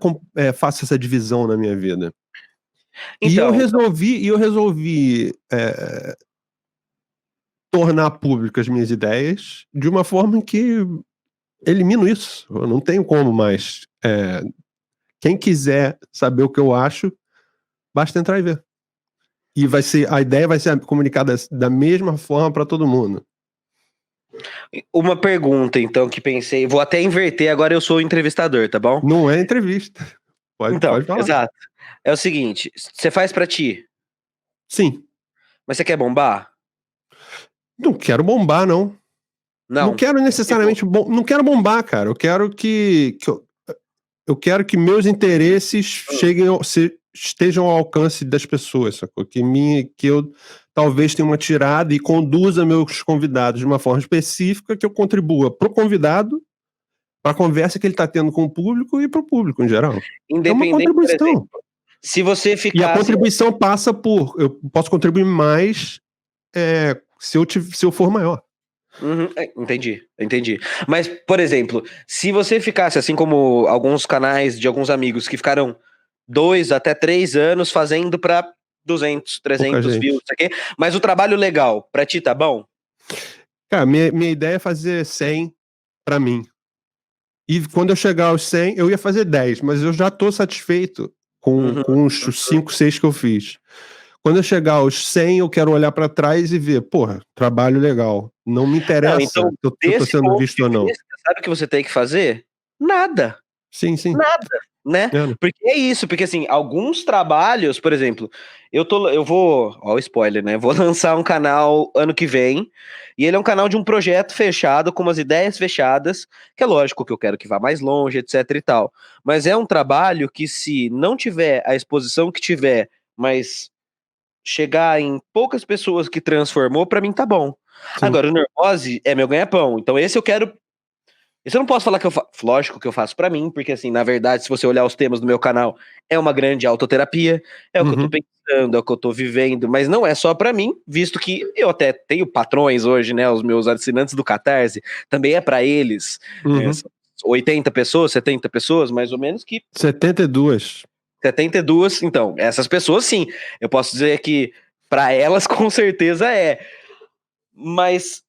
faço essa divisão na minha vida. Então, e eu resolvi tornar públicas as minhas ideias de uma forma que elimino isso, eu não tenho como mais. Quem quiser saber o que eu acho, basta entrar e ver. E a ideia vai ser comunicada da mesma forma para todo mundo. Uma pergunta, então, que pensei, vou até inverter, agora eu sou o entrevistador, tá bom? Não é entrevista. Pode falar. Exato. É o seguinte, você faz pra ti? Sim. Mas você quer bombar? Não quero bombar, não. Não quero necessariamente não quero bombar, cara. Eu quero que meus interesses estejam ao alcance das pessoas, sacou? Que eu talvez tenha uma tirada e conduza meus convidados de uma forma específica, que eu contribua pro convidado, pra conversa que ele tá tendo com o público e pro público em geral. É uma contribuição. Por exemplo, se você ficasse... E a contribuição passa eu posso contribuir mais se eu for maior. Entendi. Mas, por exemplo, se você ficasse, assim como alguns canais de alguns amigos que ficaram 2 até 3 anos fazendo pra 200, 300 views, mas o trabalho legal, pra ti tá bom? Cara, minha ideia é fazer 100 pra mim. E quando eu chegar aos 100, eu ia fazer 10, mas eu já tô satisfeito Uhum. com os 5, 6 que eu fiz. Quando eu chegar aos 100, eu quero olhar pra trás e ver, porra, trabalho legal. Não me Não, interessa então, se eu tô desse sendo ponto visto de ou não. vista, sabe o que você tem que fazer? Nada. Sim, sim. Nada, né? É. Porque é isso, porque assim, alguns trabalhos, por exemplo, eu vou, ó, o spoiler, né? Vou lançar um canal ano que vem, e ele é um canal de um projeto fechado, com umas ideias fechadas, que é lógico que eu quero que vá mais longe, etc e tal. Mas é um trabalho que, se não tiver a exposição que tiver, mas chegar em poucas pessoas que transformou, pra mim tá bom. Sim. Agora, o Normose é meu ganha-pão, então esse eu quero. Isso eu não posso falar que eu faço, lógico que eu faço pra mim, porque assim, na verdade, se você olhar os temas do meu canal, é uma grande autoterapia, é o que eu tô Uhum. pensando, é o que eu tô vivendo, mas não é só pra mim, visto que eu até tenho patrões hoje, né, os meus assinantes do Catarse, também é pra eles, Uhum. são 80 pessoas, 70 pessoas, mais ou menos, que 72. 72, então, essas pessoas sim, eu posso dizer que pra elas com certeza é, mas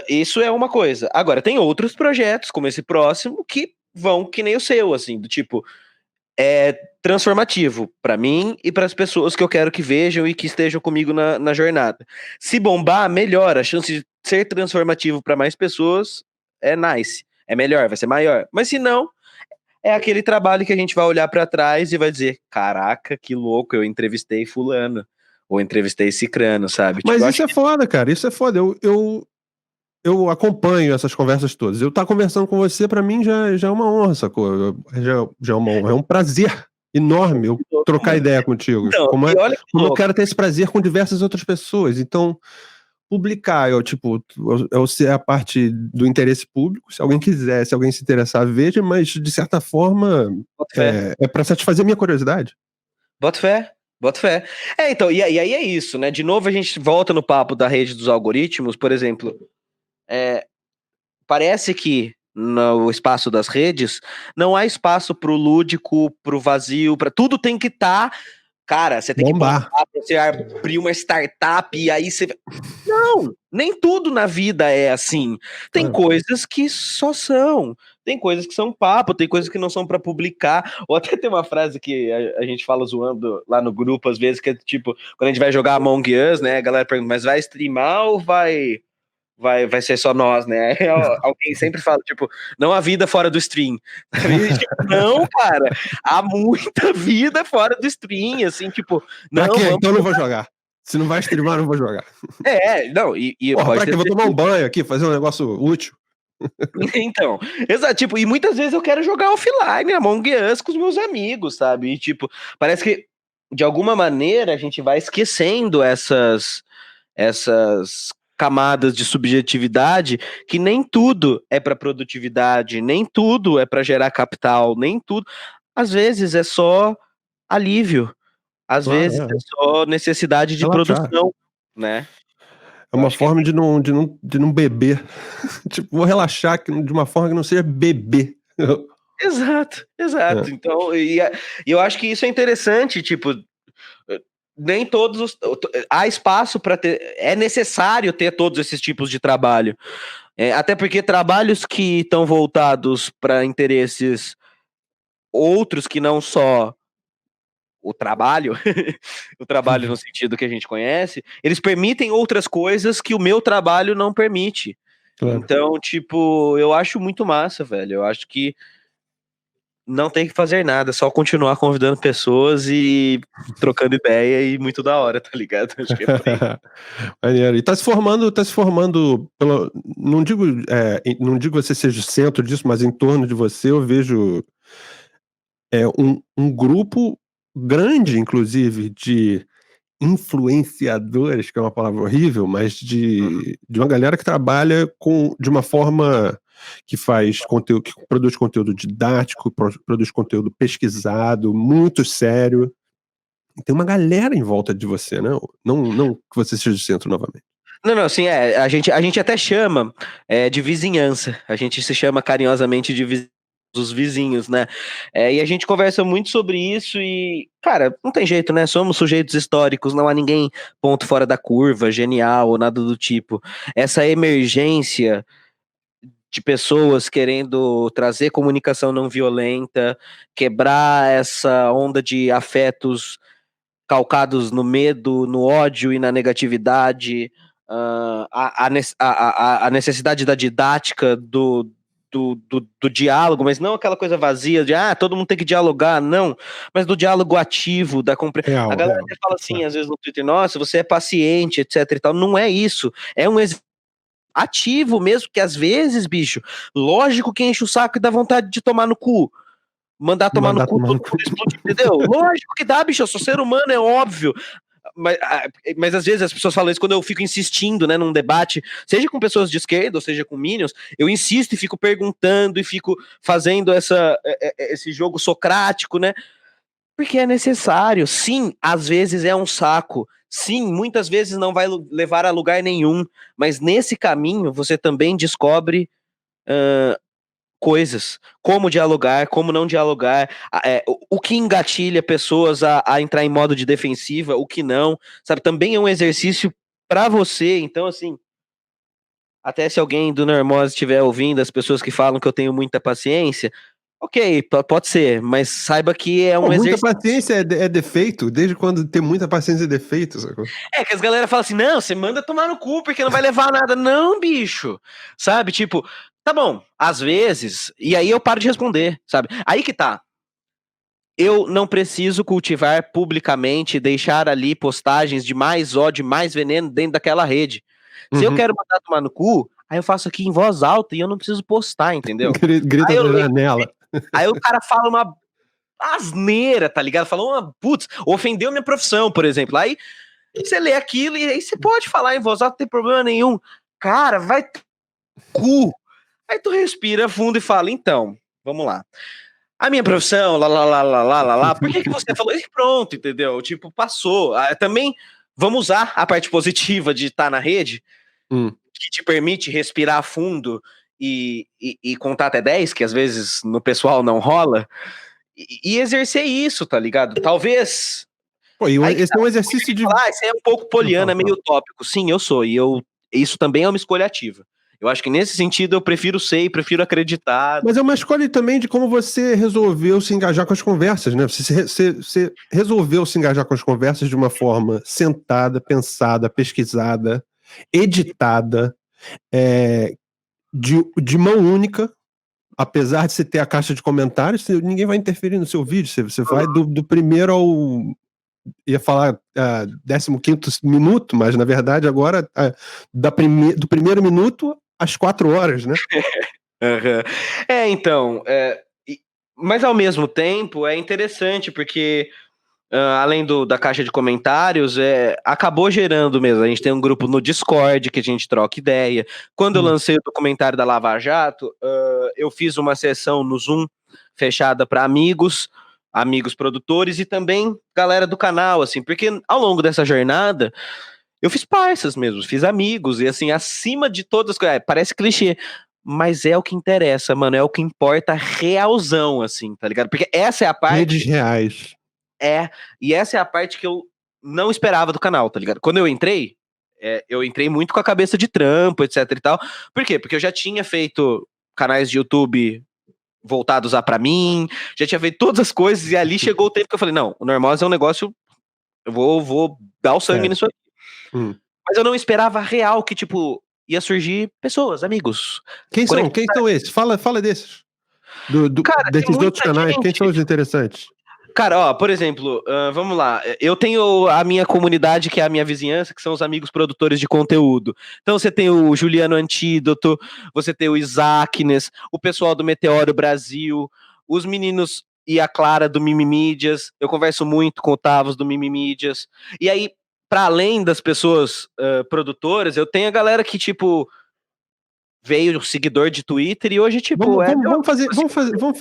isso é uma coisa. Agora, tem outros projetos, como esse próximo, que vão que nem o seu, assim, do tipo, é transformativo pra mim e para as pessoas que eu quero que vejam e que estejam comigo na jornada. Se bombar, melhor. A chance de ser transformativo pra mais pessoas é nice. É melhor, vai ser maior. Mas se não, é aquele trabalho que a gente vai olhar pra trás e vai dizer: caraca, que louco, eu entrevistei fulano. Ou entrevistei cicrano, sabe? Tipo, Mas eu isso acho é que. foda, cara. Isso é foda. Eu acompanho essas conversas todas. Eu estar conversando com você, pra mim, já é uma honra, sacou? Já é uma honra. É um prazer enorme eu trocar ideia contigo. Então, e olha que Como eu louco. quero ter esse prazer com diversas outras pessoas. Então, publicar, tipo, é a parte do interesse público. Se alguém quiser, se alguém se interessar, veja, mas de certa forma Bota fé. é para satisfazer minha curiosidade. Bota fé. Bota fé. Então, e aí é isso, né? De novo a gente volta no papo da rede dos algoritmos, por exemplo. Parece que no espaço das redes não há espaço pro lúdico, pro vazio, para tudo tem que estar. Cara, você tem que bombar Bombar. pra você abrir uma startup e aí você. Não, nem tudo na vida é assim. Tem Claro. coisas que só são. Tem coisas que são papo, tem coisas que não são pra publicar. Ou até tem uma frase que a gente fala zoando lá no grupo, às vezes, que é tipo, quando a gente vai jogar Among Us, né? A galera pergunta, mas vai streamar ou vai ser só nós, né? Alguém sempre fala, tipo, não há vida fora do stream. Tipo, não, cara, há muita vida fora do stream, assim, tipo, Pra não, quê? vamos. Então eu não vou jogar. Se não vai streamar, eu não vou jogar. Não, e Porra, pode pra quê? ter Eu vou tomar um certeza. banho aqui, fazer um negócio útil. Então, exato, tipo, e muitas vezes eu quero jogar offline, Among Us com os meus amigos, sabe? E, tipo, parece que, de alguma maneira, a gente vai esquecendo essas camadas de subjetividade, que nem tudo é para produtividade, nem tudo é para gerar capital, nem tudo. Às vezes é só alívio, às Claro, vezes é só necessidade de relaxar. produção, né? É Eu uma acho que é forma de não beber. Tipo, vou relaxar de uma forma que não seja beber. exato, exato. É. Então, e eu acho que isso é interessante, tipo, nem todos os, há espaço para ter, é necessário ter todos esses tipos de trabalho. Até porque trabalhos que estão voltados para interesses outros que não só o trabalho, o trabalho no sentido que a gente conhece, eles permitem outras coisas que o meu trabalho não permite. Claro. Então, tipo, eu acho muito massa, velho. Eu acho que não tem que fazer nada, só continuar convidando pessoas e trocando ideia e muito da hora, tá ligado? Acho que é por aí. Maneiro. E tá se formando não digo você seja o centro disso, mas em torno de você eu vejo um grupo grande, inclusive, de influenciadores, que é uma palavra horrível, mas de uma galera que trabalha de uma forma que faz conteúdo, que produz conteúdo didático, produz conteúdo pesquisado, muito sério. Tem uma galera em volta de você, né? Não que você seja o centro novamente. Não, assim, a gente até chama de vizinhança. A gente se chama carinhosamente de vizinhança. os vizinhos, né? E a gente conversa muito sobre isso e, cara, não tem jeito, né? Somos sujeitos históricos, não há ninguém ponto fora da curva, genial ou nada do tipo. Essa emergência de pessoas querendo trazer comunicação não violenta, quebrar essa onda de afetos calcados no medo, no ódio e na negatividade, a necessidade da didática, do diálogo, mas não aquela coisa vazia de todo mundo tem que dialogar, não, mas do diálogo ativo, da Real, a galera até fala assim, às vezes no Twitter, nossa, você é paciente, etc e tal, não é isso, é um ativo mesmo, que às vezes, bicho, lógico que enche o saco e dá vontade de tomar no cu, mandar tomar no cu, todo mundo explodir, entendeu? Lógico que dá, bicho, eu sou ser humano, é óbvio. Mas às vezes as pessoas falam isso quando eu fico insistindo, né, num debate, seja com pessoas de esquerda ou seja com minions, eu insisto e fico perguntando e fico fazendo esse jogo socrático, né? Porque é necessário. Sim, às vezes é um saco. Sim, muitas vezes não vai levar a lugar nenhum. Mas nesse caminho você também descobre coisas, como dialogar, como não dialogar, o que engatilha pessoas a entrar em modo de defensiva, o que não, sabe? Também é um exercício para você, então assim, até se alguém do Normose estiver ouvindo, as pessoas que falam que eu tenho muita paciência, ok, pode ser, mas saiba que é um exercício. Muita paciência é defeito, desde quando tem muita paciência é defeito, sacou? Que as galera falam assim, não, você manda tomar no cu porque não vai levar nada, não, bicho, sabe, tipo, tá bom, às vezes, e aí eu paro de responder, sabe, aí que tá, eu não preciso cultivar publicamente, deixar ali postagens de mais ódio, mais veneno dentro daquela rede. Se eu quero mandar tomar no cu, aí eu faço aqui em voz alta e eu não preciso postar, entendeu? Grita na janela. Aí o cara fala uma asneira, tá ligado? Falou uma, putz, ofendeu minha profissão, por exemplo. Aí você lê aquilo e aí você pode falar em voz alta, não tem problema nenhum. Cara, vai cu. Aí tu respira fundo e fala, então, vamos lá. A minha profissão, por que você falou? E pronto, entendeu? Tipo, passou. Também vamos usar a parte positiva de estar na rede, que te permite respirar fundo e contar até 10, que às vezes no pessoal não rola, e exercer isso, tá ligado? Talvez. Pô, esse é um exercício de. Isso é um pouco poliana, meio utópico. Sim, eu sou. Isso também é uma escolha ativa. Eu acho que nesse sentido eu prefiro ser e prefiro acreditar. Mas é uma escolha também de como você resolveu se engajar com as conversas, né? Você resolveu se engajar com as conversas de uma forma sentada, pensada, pesquisada, editada, de mão única, apesar de você ter a caixa de comentários, ninguém vai interferir no seu vídeo. Você vai do primeiro ao... ia falar 15º minuto, mas na verdade agora do primeiro minuto às 4 horas, né? Então, mas ao mesmo tempo é interessante porque além da caixa de comentários, acabou gerando mesmo. A gente tem um grupo no Discord que a gente troca ideia. Quando eu lancei o documentário da Lava Jato, eu fiz uma sessão no Zoom fechada para amigos produtores e também galera do canal, assim, porque ao longo dessa jornada eu fiz parças mesmo, fiz amigos, e assim, acima de todas as coisas, parece clichê, mas é o que interessa, mano, é o que importa realzão, assim, tá ligado? Porque essa é a parte... Redes reais. E essa é a parte que eu não esperava do canal, tá ligado? Quando eu entrei muito com a cabeça de trampo, etc e tal. Por quê? Porque eu já tinha feito canais de YouTube voltados a pra mim, já tinha feito todas as coisas, e ali chegou o tempo que eu falei, não, o Normose é um negócio, eu vou dar o sangue nisso aqui. Mas eu não esperava real que, tipo, ia surgir pessoas, amigos. Quem são esses? Fala desses. Cara, desses outros canais, quem são os interessantes? Cara, por exemplo, vamos lá. Eu tenho a minha comunidade, que é a minha vizinhança, que são os amigos produtores de conteúdo. Então você tem o Juliano Antídoto, você tem o Isaacnes, o pessoal do Meteoro Brasil, os meninos e a Clara do Mimimídias. Eu converso muito com o Tavos do Mimimídias. E aí, para além das pessoas produtoras, eu tenho a galera que, tipo, veio seguidor de Twitter e hoje, tipo... Vamos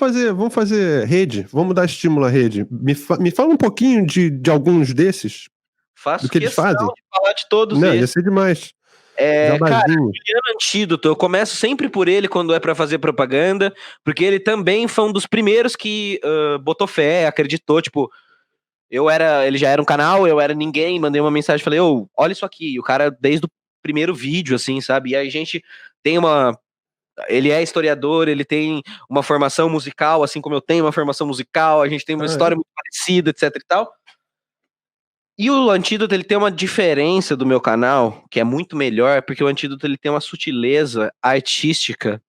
fazer rede, vamos dar estímulo à rede. Me fala um pouquinho de alguns desses. Faço do que eles fazem. De falar de todos eles. Ia ser demais. Cara, Jabazinho. Juliano Antídoto, eu começo sempre por ele quando é pra fazer propaganda, porque ele também foi um dos primeiros que botou fé, acreditou, tipo, ele já era um canal, eu era ninguém, mandei uma mensagem, falei, olha isso aqui, e o cara desde o primeiro vídeo, assim, sabe, e aí a gente tem ele é historiador, ele tem uma formação musical, assim como eu tenho uma formação musical, a gente tem uma história muito parecida, etc e tal. E o Antídoto, ele tem uma diferença do meu canal, que é muito melhor, porque o Antídoto, ele tem uma sutileza artística,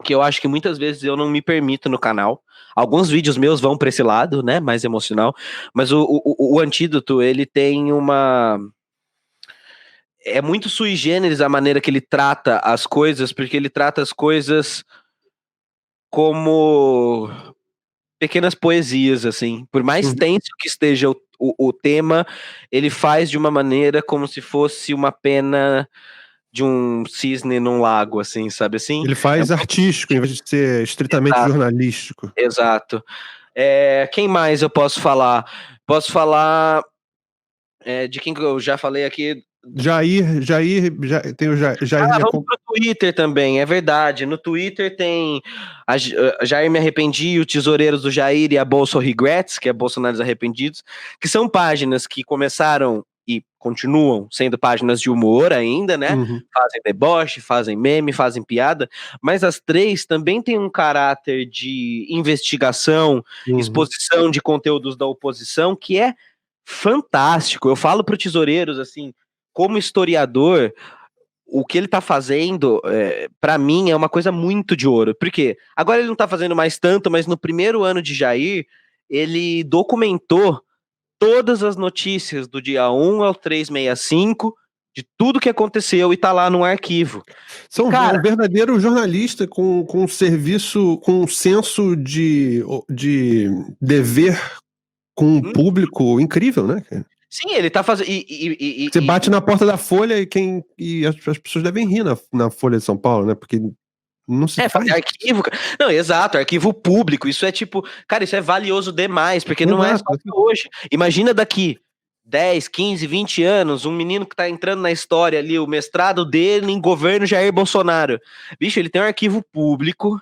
que eu acho que muitas vezes eu não me permito no canal. Alguns vídeos meus vão para esse lado, né, mais emocional, mas o Antídoto, ele tem uma... É muito sui generis a maneira que ele trata as coisas, porque ele trata as coisas como pequenas poesias, assim. Por mais tenso que esteja o tema, ele faz de uma maneira como se fosse uma pena de um cisne num lago, assim, sabe assim? Ele faz artístico, em vez de ser estritamente jornalístico. Exato. Quem mais eu posso falar? Posso falar de quem que eu já falei aqui. Jair, tem o Jair. Vamos pro Twitter também, é verdade. No Twitter tem a Jair Me Arrependi, o Tesoureiros do Jair e a Bolso Regrets, que é Bolsonaros Arrependidos, que são páginas que começaram e continuam sendo páginas de humor ainda, né? Fazem deboche, fazem meme, fazem piada, mas as três também têm um caráter de investigação, exposição de conteúdos da oposição, que é fantástico. Eu falo pro Tesoureiros, assim, como historiador, o que ele tá fazendo, pra mim, é uma coisa muito de ouro. Por quê? Agora ele não tá fazendo mais tanto, mas no primeiro ano de Jair, ele documentou todas as notícias do dia 1 ao 365, de tudo que aconteceu, e tá lá no arquivo. São um verdadeiro jornalista com serviço, com um senso de dever com o público incrível, né, cara? Sim, ele tá fazendo. Você bate na porta da Folha e as pessoas devem rir na Folha de São Paulo, né? Porque não se faz. Arquivo. Não, exato, arquivo público. Isso é tipo. Cara, isso é valioso demais, porque não é só hoje. Imagina daqui 10, 15, 20 anos, um menino que tá entrando na história ali, o mestrado dele em governo Jair Bolsonaro. Bicho, ele tem um arquivo público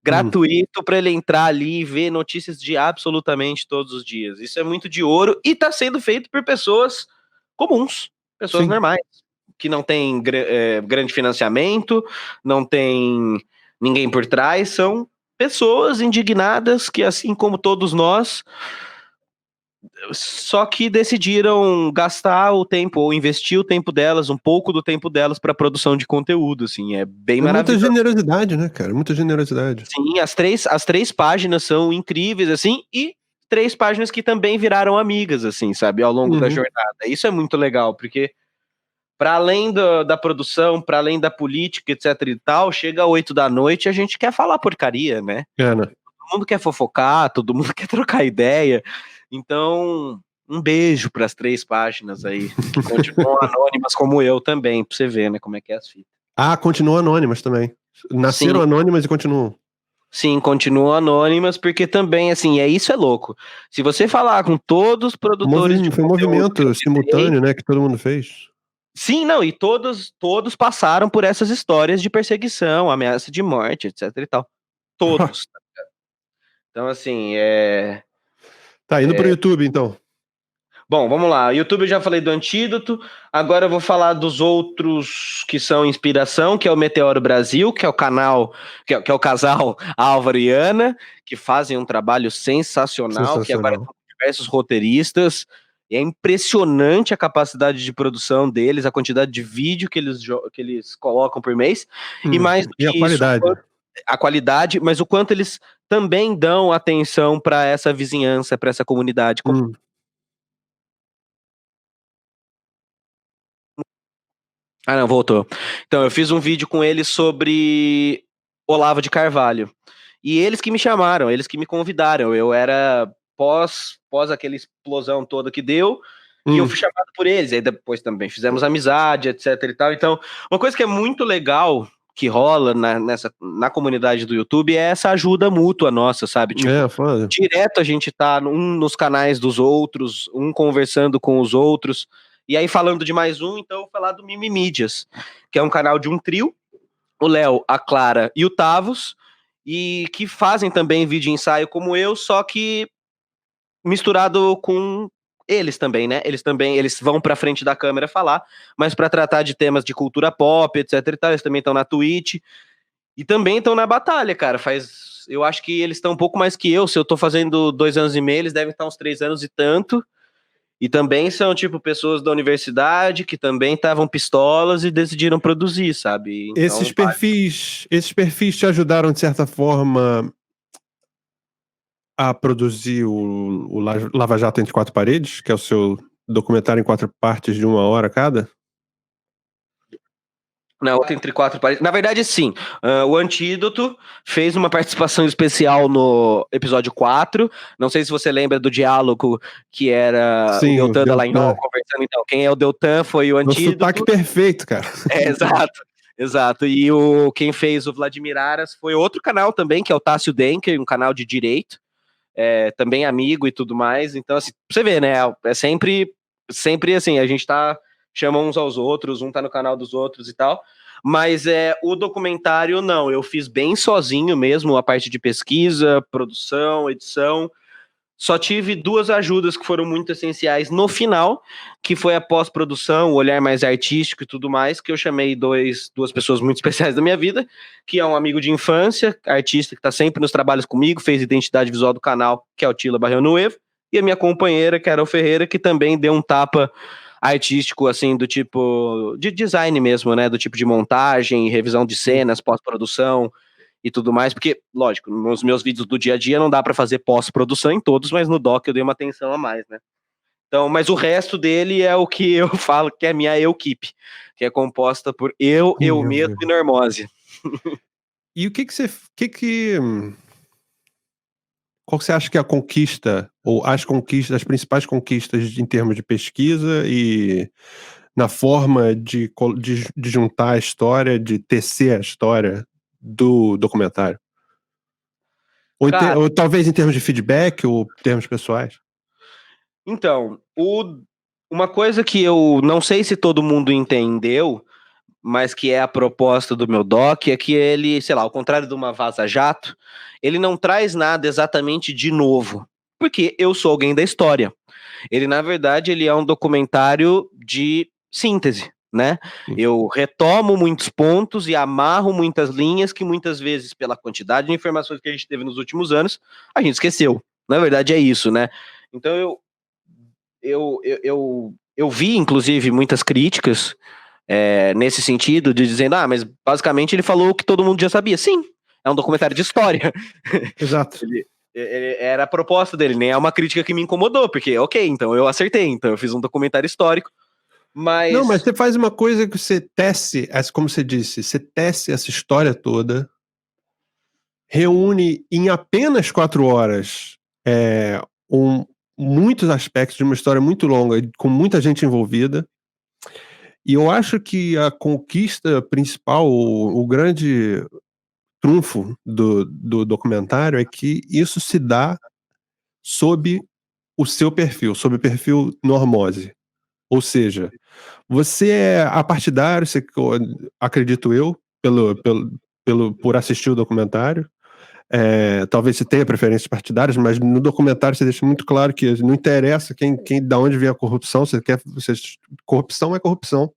gratuito para ele entrar ali e ver notícias de absolutamente todos os dias. Isso é muito de ouro e tá sendo feito por pessoas comuns, pessoas normais, que não tem grande financiamento, não tem ninguém por trás, são pessoas indignadas que, assim como todos nós, só que decidiram gastar o tempo ou investir o tempo delas, um pouco do tempo delas para produção de conteúdo, assim, é bem maravilhoso. Muita generosidade, né, cara? Muita generosidade. Sim, as três páginas são incríveis, assim, e 3 páginas que também viraram amigas, assim, sabe, ao longo da jornada. Isso é muito legal, porque para além da produção, para além da política, etc e tal, chega 8 da noite e a gente quer falar porcaria, né? Né? Todo mundo quer fofocar, todo mundo quer trocar ideia. Então, um beijo para as 3 páginas aí, que continuam anônimas como eu também, pra você ver, né, como é que é as fitas. Continuam anônimas também. Nasceram anônimas e continuam. Sim, continuam anônimas, porque também, assim, isso é louco. Se você falar com todos os produtores de foi um movimento simultâneo, né, que todo mundo fez. Sim, não, e todos passaram por essas histórias de perseguição, ameaça de morte, etc e tal. Todos. Então, assim, Tá, indo pro YouTube, então. Bom, vamos lá. YouTube eu já falei do Antídoto, agora eu vou falar dos outros que são inspiração, que é o Meteoro Brasil, que é o canal, que é o casal Álvaro e Ana, que fazem um trabalho sensacional. Que agora tem diversos roteiristas, e é impressionante a capacidade de produção deles, a quantidade de vídeo que eles colocam por mês, e mais do que a qualidade. A qualidade, mas o quanto eles também dão atenção para essa vizinhança, para essa comunidade. Não, voltou. Então, eu fiz um vídeo com eles sobre Olavo de Carvalho. E eles que me chamaram, eles que me convidaram. Eu era pós aquela explosão toda que deu, e eu fui chamado por eles. Aí depois também fizemos amizade, etc e tal. Então, uma coisa que é muito legal que rola na comunidade do YouTube é essa ajuda mútua nossa, sabe? Tipo, direto a gente tá nos canais dos outros, um conversando com os outros. E aí, falando de mais um, então eu vou falar do Mimimídias, que é um canal de um trio, o Léo, a Clara e o Tavos, e que fazem também vídeo ensaio como eu, só que misturado com eles também, né? Eles vão pra frente da câmera falar, mas para tratar de temas de cultura pop, etc e tal, eles também estão na Twitch e também estão na batalha, cara. Eu acho que eles estão um pouco mais que eu. Se eu tô fazendo 2 anos e meio, eles devem estar uns 3 anos e tanto. E também são, tipo, pessoas da universidade que também estavam pistolas e decidiram produzir, sabe? Então, esses perfis te ajudaram, de certa forma, a produzir o Lava Jato Entre Quatro Paredes, que é o seu documentário em 4 partes de 1 hora cada? Na outra Entre Quatro Paredes. Na verdade, sim. O Antídoto fez uma participação especial no episódio 4. Não sei se você lembra do diálogo que era Sim, o Deltan da Lainol conversando. Então, quem é o Deltan foi o Antídoto. O sotaque perfeito, cara. Exato. Exato. E quem fez o Vladimir Aras foi outro canal também, que é o Tássio Denker, um canal de direito. Também amigo e tudo mais. Então, assim, você vê, né? É sempre assim, a gente chama uns aos outros, um tá no canal dos outros e tal. Mas o documentário, não, eu fiz bem sozinho mesmo, a parte de pesquisa, produção, edição. Só tive 2 ajudas que foram muito essenciais no final, que foi a pós-produção, o olhar mais artístico e tudo mais, que eu chamei 2 pessoas muito especiais da minha vida, que é um amigo de infância, artista que está sempre nos trabalhos comigo, fez identidade visual do canal, que é o Tila Barril Nuevo, e a minha companheira, Carol Ferreira, que também deu um tapa artístico, assim, do tipo de design mesmo, né, do tipo de montagem, revisão de cenas, pós-produção, e tudo mais, porque, lógico, nos meus vídeos do dia a dia não dá para fazer pós-produção em todos, mas no doc eu dei uma atenção a mais, né? Então, mas o resto dele é o que eu falo que é a minha equipe, que é composta por eu mesmo e Normose. E o que você... Qual você acha que é a conquista, ou as principais conquistas em termos de pesquisa e na forma de juntar a história, de tecer a história do documentário? Ou talvez em termos de feedback ou termos pessoais? Então, uma coisa que eu não sei se todo mundo entendeu, mas que é a proposta do meu doc, é que ele, sei lá, ao contrário de uma Vaza Jato, ele não traz nada exatamente de novo, porque eu sou alguém da história. Ele, na verdade, ele é um documentário de síntese, né? Eu retomo muitos pontos e amarro muitas linhas que muitas vezes, pela quantidade de informações que a gente teve nos últimos anos, a gente esqueceu. Na verdade, é isso, né? Então, eu vi, inclusive, muitas críticas nesse sentido, de dizendo, mas basicamente ele falou o que todo mundo já sabia. Sim, é um documentário de história. Exato. Era a proposta dele, nem é uma crítica que me incomodou, porque, ok, então eu acertei, então eu fiz um documentário histórico, mas... Não, mas você faz uma coisa que você tece, como você disse, você tece essa história toda, reúne em apenas 4 horas muitos aspectos de uma história muito longa, com muita gente envolvida, e eu acho que a conquista principal, o grande trunfo do documentário é que isso se dá sob o seu perfil, sob o perfil Normose. Ou seja, você é apartidário, acredito eu, por assistir o documentário. Talvez você tenha preferências partidárias, mas no documentário você deixa muito claro que não interessa da onde vem a corrupção, corrupção é corrupção.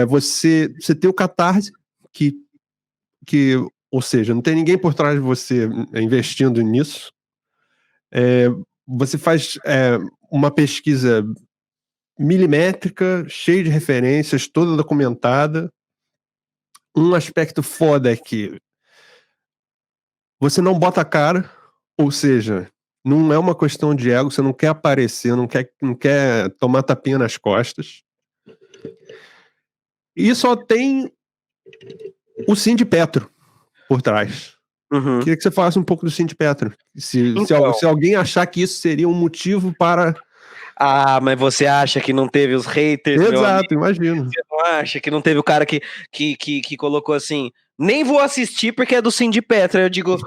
Você tem o catarse que, ou seja, não tem ninguém por trás de você investindo nisso. Você faz uma pesquisa milimétrica, cheia de referências, toda documentada. Um aspecto foda é que você não bota a cara, ou seja, não é uma questão de ego, você não quer aparecer, não quer tomar tapinha nas costas. E só tem o Sindipetro por trás. Uhum. Queria que você falasse um pouco do Sindipetro. Se alguém achar que isso seria um motivo para... mas você acha que não teve os haters? Exato, imagino. Você não acha que não teve o cara que colocou assim, nem vou assistir porque é do Sindipetro? Eu digo,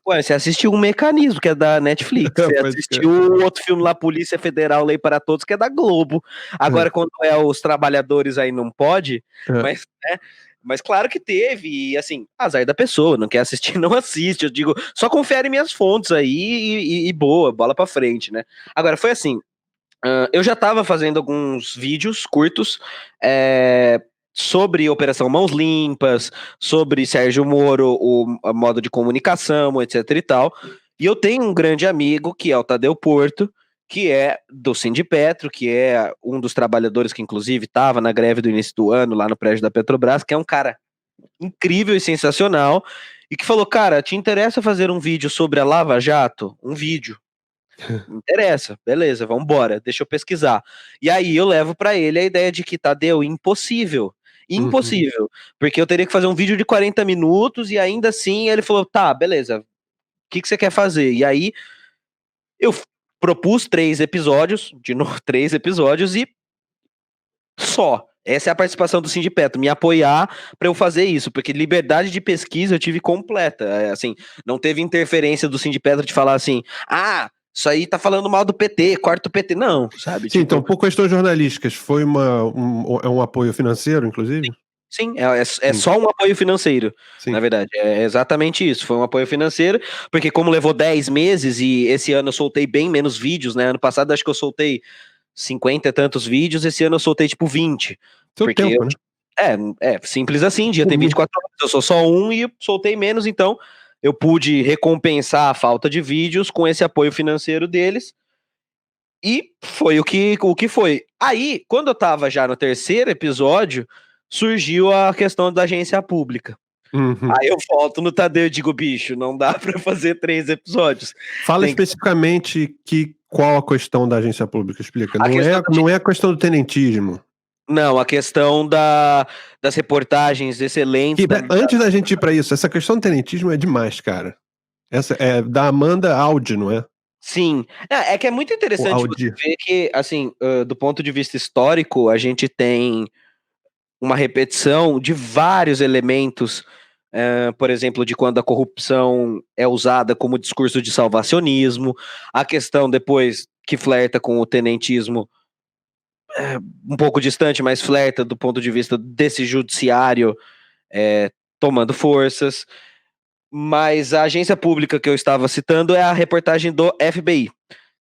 Ué, você assistiu Um Mecanismo, que é da Netflix. Você Pode assistiu o outro filme lá, Polícia Federal, Lei para Todos, que é da Globo. Agora, quando é Os Trabalhadores, aí não pode, mas, né, mas claro que teve, e assim, azar da pessoa, não quer assistir, não assiste. Eu digo, só confere minhas fontes aí e boa, bola pra frente, né? Agora, foi assim, eu já tava fazendo alguns vídeos curtos, sobre Operação Mãos Limpas, sobre Sérgio Moro, o modo de comunicação, etc e tal. E eu tenho um grande amigo, que é o Tadeu Porto, que é do Sindipetro, que é um dos trabalhadores que, inclusive, estava na greve do início do ano, lá no prédio da Petrobras, que é um cara incrível e sensacional, e que falou, cara, te interessa fazer um vídeo sobre a Lava Jato? Um vídeo. Não interessa, beleza, vambora, deixa eu pesquisar. E aí eu levo pra ele a ideia de que, Tadeu, impossível. Impossível. Porque eu teria que fazer um vídeo de 40 minutos e ainda assim ele falou, tá, beleza, o que você quer fazer? E aí eu propus 3 episódios, de novo, 3 episódios e só. Essa é a participação do Sindipetro, me apoiar para eu fazer isso, porque liberdade de pesquisa eu tive completa. Assim, não teve interferência do Sindipetro de falar assim, isso aí tá falando mal do PT, corta o PT. Não, sabe? Sim, tipo... então, por questões jornalísticas, foi um apoio financeiro, inclusive? Sim, é só um apoio financeiro, Sim. Na verdade. É exatamente isso, foi um apoio financeiro, porque como levou 10 meses e esse ano eu soltei bem menos vídeos, né? Ano passado acho que eu soltei 50 e tantos vídeos, esse ano eu soltei tipo 20. Seu porque tempo, né? É simples assim, dia tem 24 horas, eu sou só um e soltei menos, então eu pude recompensar a falta de vídeos com esse apoio financeiro deles, e foi o que foi. Aí, quando eu tava já no 3º episódio, surgiu a questão da agência pública. Aí eu volto no Tadeu e digo, bicho, não dá pra fazer 3 episódios. Fala especificamente qual a questão da agência pública, explica. Não é a questão do tenentismo. Não, a questão das reportagens excelentes. Antes da gente ir pra isso, essa questão do tenentismo é demais, cara. Essa é da Amanda Audi, não é? Sim. É que é muito interessante você ver que, assim, do ponto de vista histórico, a gente tem uma repetição de vários elementos, por exemplo, de quando a corrupção é usada como discurso de salvacionismo, a questão depois que flerta com o tenentismo, um pouco distante, mas flerta do ponto de vista desse judiciário tomando forças. Mas a agência pública que eu estava citando é a reportagem do FBI,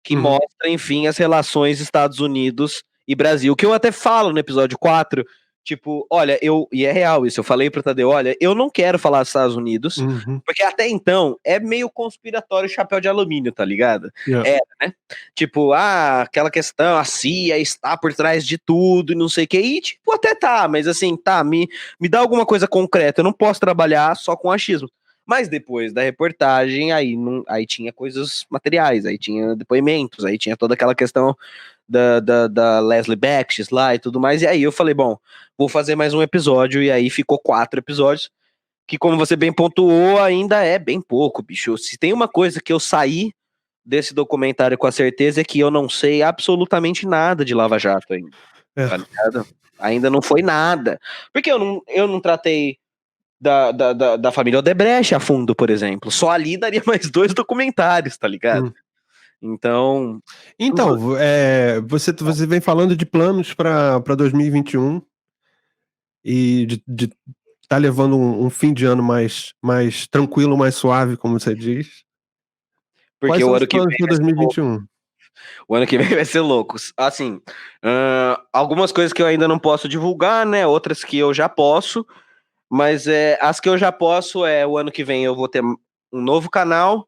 que mostra, enfim, as relações Estados Unidos e Brasil, que eu até falo no episódio 4, tipo, olha, e é real isso, eu falei pro Tadeu, olha, eu não quero falar dos Estados Unidos, porque até então é meio conspiratório chapéu de alumínio, tá ligado? Era, né? Tipo, aquela questão, a CIA está por trás de tudo e não sei o que, e tipo, até tá, mas assim, tá, me dá alguma coisa concreta, eu não posso trabalhar só com achismo. Mas depois da reportagem, aí tinha coisas materiais, aí tinha depoimentos, aí tinha toda aquela questão da Leslie Becks lá e tudo mais. E aí eu falei, bom, vou fazer mais um episódio, e aí ficou 4 episódios, que como você bem pontuou, ainda é bem pouco, bicho. Se tem uma coisa que eu saí desse documentário com a certeza é que eu não sei absolutamente nada de Lava Jato ainda. Tá ligado? Ainda não foi nada. Porque eu não tratei da família Odebrecht a fundo, por exemplo. Só ali daria mais 2 documentários, tá ligado? Então, você vem falando de planos para 2021 e de tá levando um fim de ano mais tranquilo, mais suave, como você diz. Porque o ano que vem para 2021? O ano que vem vai ser louco. Assim, algumas coisas que eu ainda não posso divulgar, né? Outras que eu já posso. Mas as que eu já posso o ano que vem eu vou ter um novo canal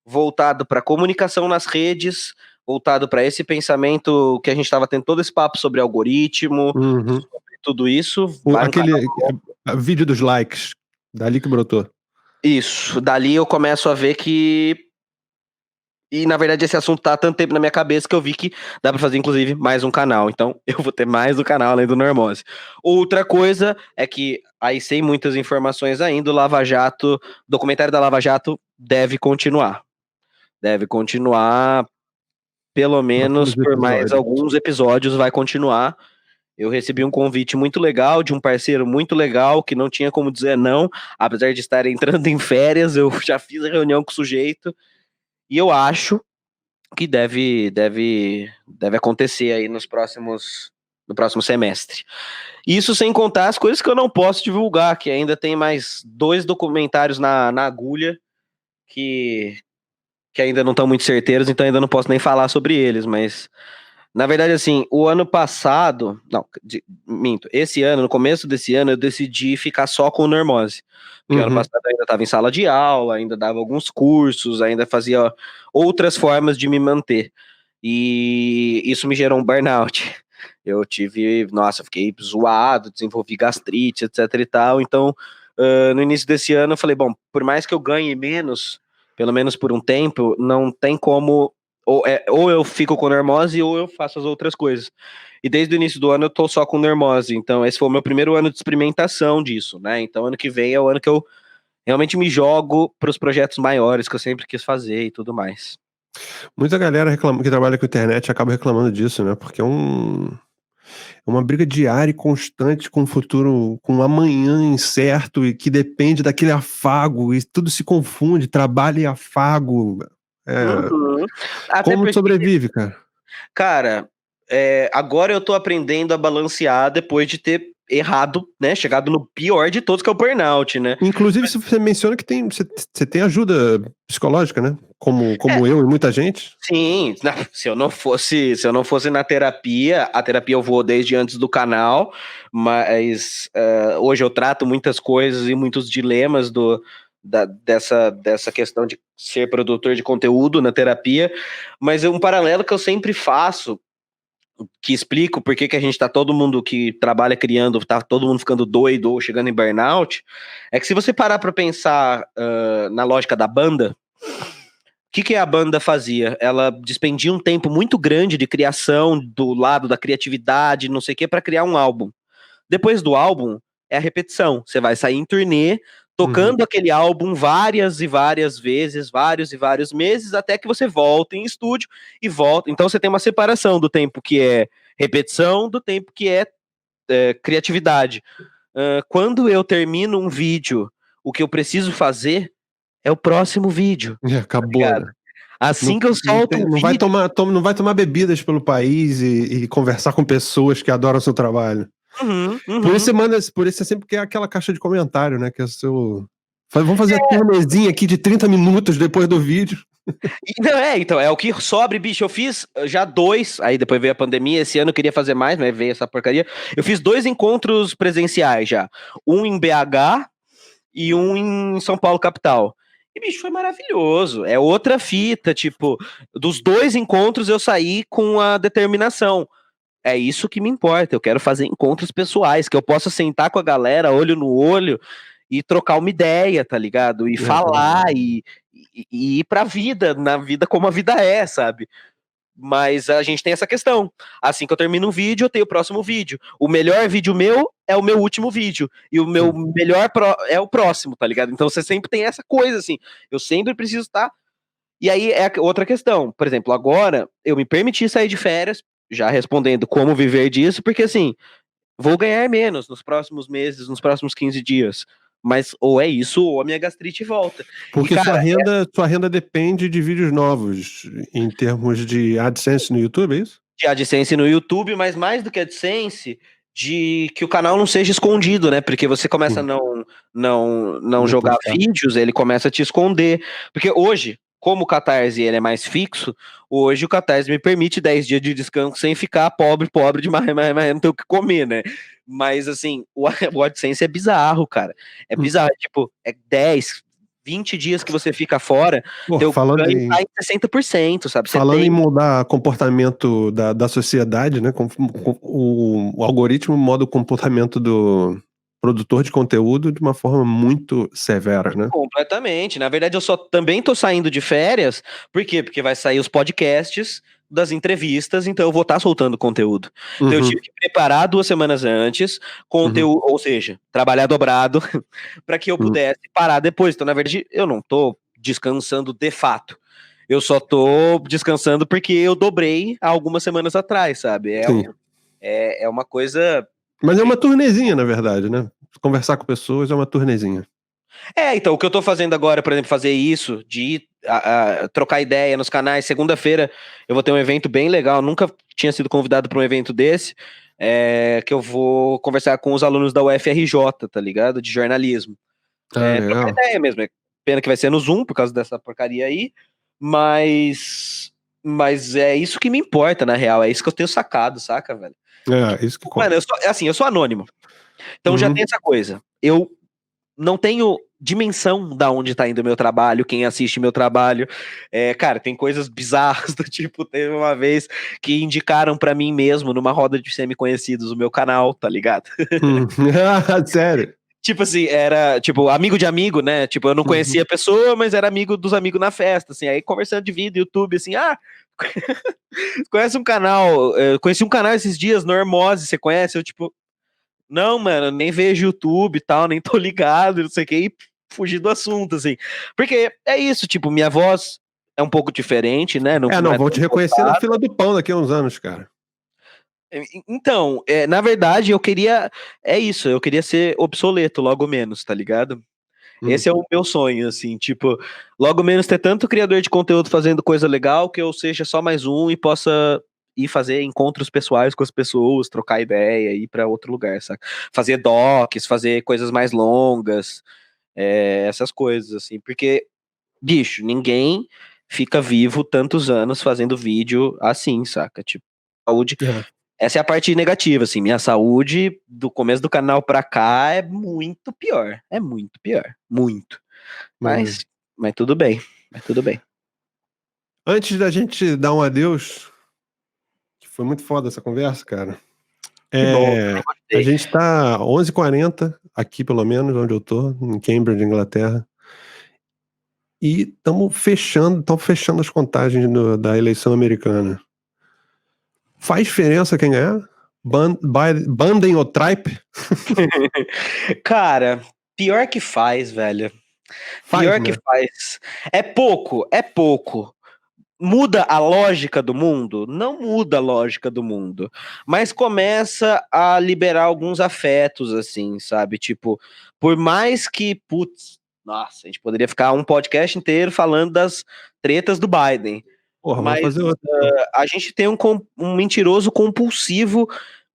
voltado para comunicação nas redes, voltado para esse pensamento que a gente estava tendo todo esse papo sobre algoritmo, sobre tudo isso. Aquele vídeo dos likes, dali que brotou. Isso, dali eu começo a ver que... E, na verdade, esse assunto tá há tanto tempo na minha cabeça que eu vi que dá pra fazer, inclusive, mais um canal. Então, eu vou ter mais um canal além do Normose. Outra coisa é que, aí sem muitas informações ainda, o Lava Jato, o documentário da Lava Jato deve continuar. Deve continuar, pelo menos por mais alguns episódios vai continuar. Eu recebi um convite muito legal de um parceiro muito legal que não tinha como dizer não, apesar de estar entrando em férias, eu já fiz a reunião com o sujeito e eu acho que deve acontecer aí no próximo semestre. Isso sem contar as coisas que eu não posso divulgar, que ainda tem mais 2 documentários na agulha que ainda não estão muito certeiros, então ainda não posso nem falar sobre eles, mas na verdade, assim, o ano passado, não, minto, esse ano, no começo desse ano, eu decidi ficar só com o Normose, porque ano passado eu ainda estava em sala de aula, ainda dava alguns cursos, ainda fazia outras formas de me manter, e isso me gerou um burnout. Eu fiquei zoado, desenvolvi gastrite, etc e tal, então no início desse ano eu falei, bom, por mais que eu ganhe menos, pelo menos por um tempo, não tem como, ou eu fico com normose ou eu faço as outras coisas. E desde o início do ano eu tô só com normose, então esse foi o meu primeiro ano de experimentação disso, né? Então ano que vem é o ano que eu realmente me jogo para os projetos maiores que eu sempre quis fazer e tudo mais. Muita galera que trabalha com internet acaba reclamando disso, né? Porque é uma briga diária e constante com o futuro, com o amanhã incerto e que depende daquele afago e tudo se confunde, trabalho e afago. Uhum. Até Como porque, sobrevive, cara? cara, agora eu tô aprendendo a balancear depois de ter errado, né? Chegado no pior de todos, que é o burnout, né? Inclusive, você menciona que você tem ajuda psicológica, né? Como eu e muita gente. Sim, se eu não fosse na terapia, a terapia eu vou desde antes do canal, mas hoje eu trato muitas coisas e muitos dilemas dessa questão de ser produtor de conteúdo na terapia, mas é um paralelo que eu sempre faço, que explico por que a gente tá todo mundo que trabalha criando, tá todo mundo ficando doido ou chegando em burnout, é que se você parar pra pensar na lógica da banda, o que a banda fazia? Ela despendia um tempo muito grande de criação, do lado da criatividade, não sei o que, para criar um álbum. Depois do álbum, é a repetição. Você vai sair em turnê, tocando aquele álbum várias e várias vezes, vários e vários meses, até que você volta em estúdio e volta. Então você tem uma separação do tempo que é repetição, do tempo que é criatividade. Quando eu termino um vídeo, o que eu preciso fazer é o próximo vídeo. Acabou, né? Assim que eu solto um não vai vídeo... não vai tomar bebidas pelo país e conversar com pessoas que adoram o seu trabalho. Por isso você sempre quer aquela caixa de comentário, né? Que é o seu... Vamos fazer a turnezinha aqui de 30 minutos depois do vídeo. Então, é o que sobre, bicho. Eu fiz já 2, aí depois veio a pandemia. Esse ano eu queria fazer mais, mas veio essa porcaria. Eu fiz 2 encontros presenciais já. Um em BH e um em São Paulo, capital. E, bicho, foi maravilhoso. É outra fita, tipo, dos 2 encontros eu saí com a determinação. É isso que me importa. Eu quero fazer encontros pessoais, que eu possa sentar com a galera, olho no olho, e trocar uma ideia, tá ligado? E falar e ir pra vida, na vida como a vida é, sabe? Mas a gente tem essa questão. Assim que eu termino um vídeo, eu tenho o próximo vídeo. O melhor vídeo meu é o meu último vídeo. E o meu melhor é o próximo, tá ligado? Então você sempre tem essa coisa, assim. Eu sempre preciso estar. E aí é outra questão. Por exemplo, agora eu me permiti sair de férias, já respondendo como viver disso, porque assim, vou ganhar menos nos próximos meses, nos próximos 15 dias. Mas ou é isso, ou a minha gastrite volta. Porque E, cara, sua renda depende de vídeos novos, em termos de AdSense no YouTube, é isso? de AdSense no YouTube, mas mais do que AdSense, de que o canal não seja escondido, né? Porque você começa a não jogar postar. vídeos, ele começa a te esconder. Porque hoje, como o Catarse ele é mais fixo, hoje o Catarse me permite 10 dias de descanso sem ficar pobre demais, mas não ter o que comer, né? Mas assim, o AdSense é bizarro, cara. É bizarro, tipo, é 10, 20 dias que você fica fora, Pô, teu ganho tá em 60%, sabe? Falando em mudar comportamento da sociedade, né? O algoritmo muda o comportamento do produtor de conteúdo de uma forma muito severa, né? Completamente. Na verdade, eu só também tô saindo de férias. Por quê? Porque vai sair os podcasts das entrevistas, então eu vou estar soltando conteúdo. Então eu tive que preparar 2 semanas antes, conteúdo, ou seja, trabalhar dobrado, para que eu pudesse parar depois. Então, na verdade, eu não tô descansando de fato. Eu só tô descansando porque eu dobrei há algumas semanas atrás, sabe? Sim. É uma coisa... Mas é uma turnezinha, na verdade, né? Conversar com pessoas é uma turnezinha. Então, o que eu tô fazendo agora, por exemplo, fazer isso, de ir trocar ideia nos canais. Segunda-feira eu vou ter um evento bem legal, nunca tinha sido convidado para um evento desse, que eu vou conversar com os alunos da UFRJ, tá ligado? De jornalismo. Trocar Legal. ideia mesmo. Pena que vai ser no Zoom, por causa dessa porcaria aí, mas é isso que me importa, na real. É isso que eu tenho sacado, saca, velho? Isso que conta. Mano, eu sou anônimo. Então já tem essa coisa. Eu não tenho dimensão da onde tá indo o meu trabalho, quem assiste meu trabalho. Cara, tem coisas bizarras do tipo, teve uma vez que indicaram pra mim mesmo, numa roda de semi-conhecidos, o meu canal, tá ligado? Sério? Tipo assim, era, tipo, amigo de amigo, né? Tipo, eu não conhecia a pessoa, mas era amigo dos amigos na festa, assim. Aí conversando de vídeo, YouTube, assim, conhece um canal, eu conheci um canal esses dias, Normose, você conhece? Eu, tipo, não, mano, nem vejo YouTube e tal, nem tô ligado, não sei o que, e fugir do assunto, assim. Porque é isso, tipo, minha voz é um pouco diferente, né? Não Não, é vão tão te reconhecer na voltada. fila do pão daqui a uns anos, cara. Então, na verdade, eu queria. É isso, eu queria ser obsoleto, logo menos, tá ligado? Esse é o meu sonho, assim, tipo, logo menos ter tanto criador de conteúdo fazendo coisa legal que eu seja só mais um e possa ir fazer encontros pessoais com as pessoas, trocar ideia, ir pra outro lugar, sabe? Fazer docs, fazer coisas mais longas, essas coisas, assim, porque, bicho, ninguém fica vivo tantos anos fazendo vídeo assim, saca? Tipo, saúde. Essa é a parte negativa, assim, minha saúde do começo do canal pra cá é muito pior, muito. Mas tudo bem, mas tudo bem. Antes da gente dar um adeus, que foi muito foda essa conversa, cara. Que bom, A gostei. gente tá 11h40, aqui pelo menos, onde eu tô, em Cambridge, Inglaterra. E estamos fechando as contagens da eleição americana. Faz diferença quem ganhar? Biden ou Trump? Cara, pior que faz, velho. Faz, Pior que né? faz. É pouco. Muda a lógica do mundo? Não muda a lógica do mundo. Mas começa a liberar alguns afetos, assim, sabe? Tipo, por mais que, putz, nossa, a gente poderia ficar um podcast inteiro falando das tretas do Biden. Porra, vamos Mas fazer outro. a gente tem um mentiroso compulsivo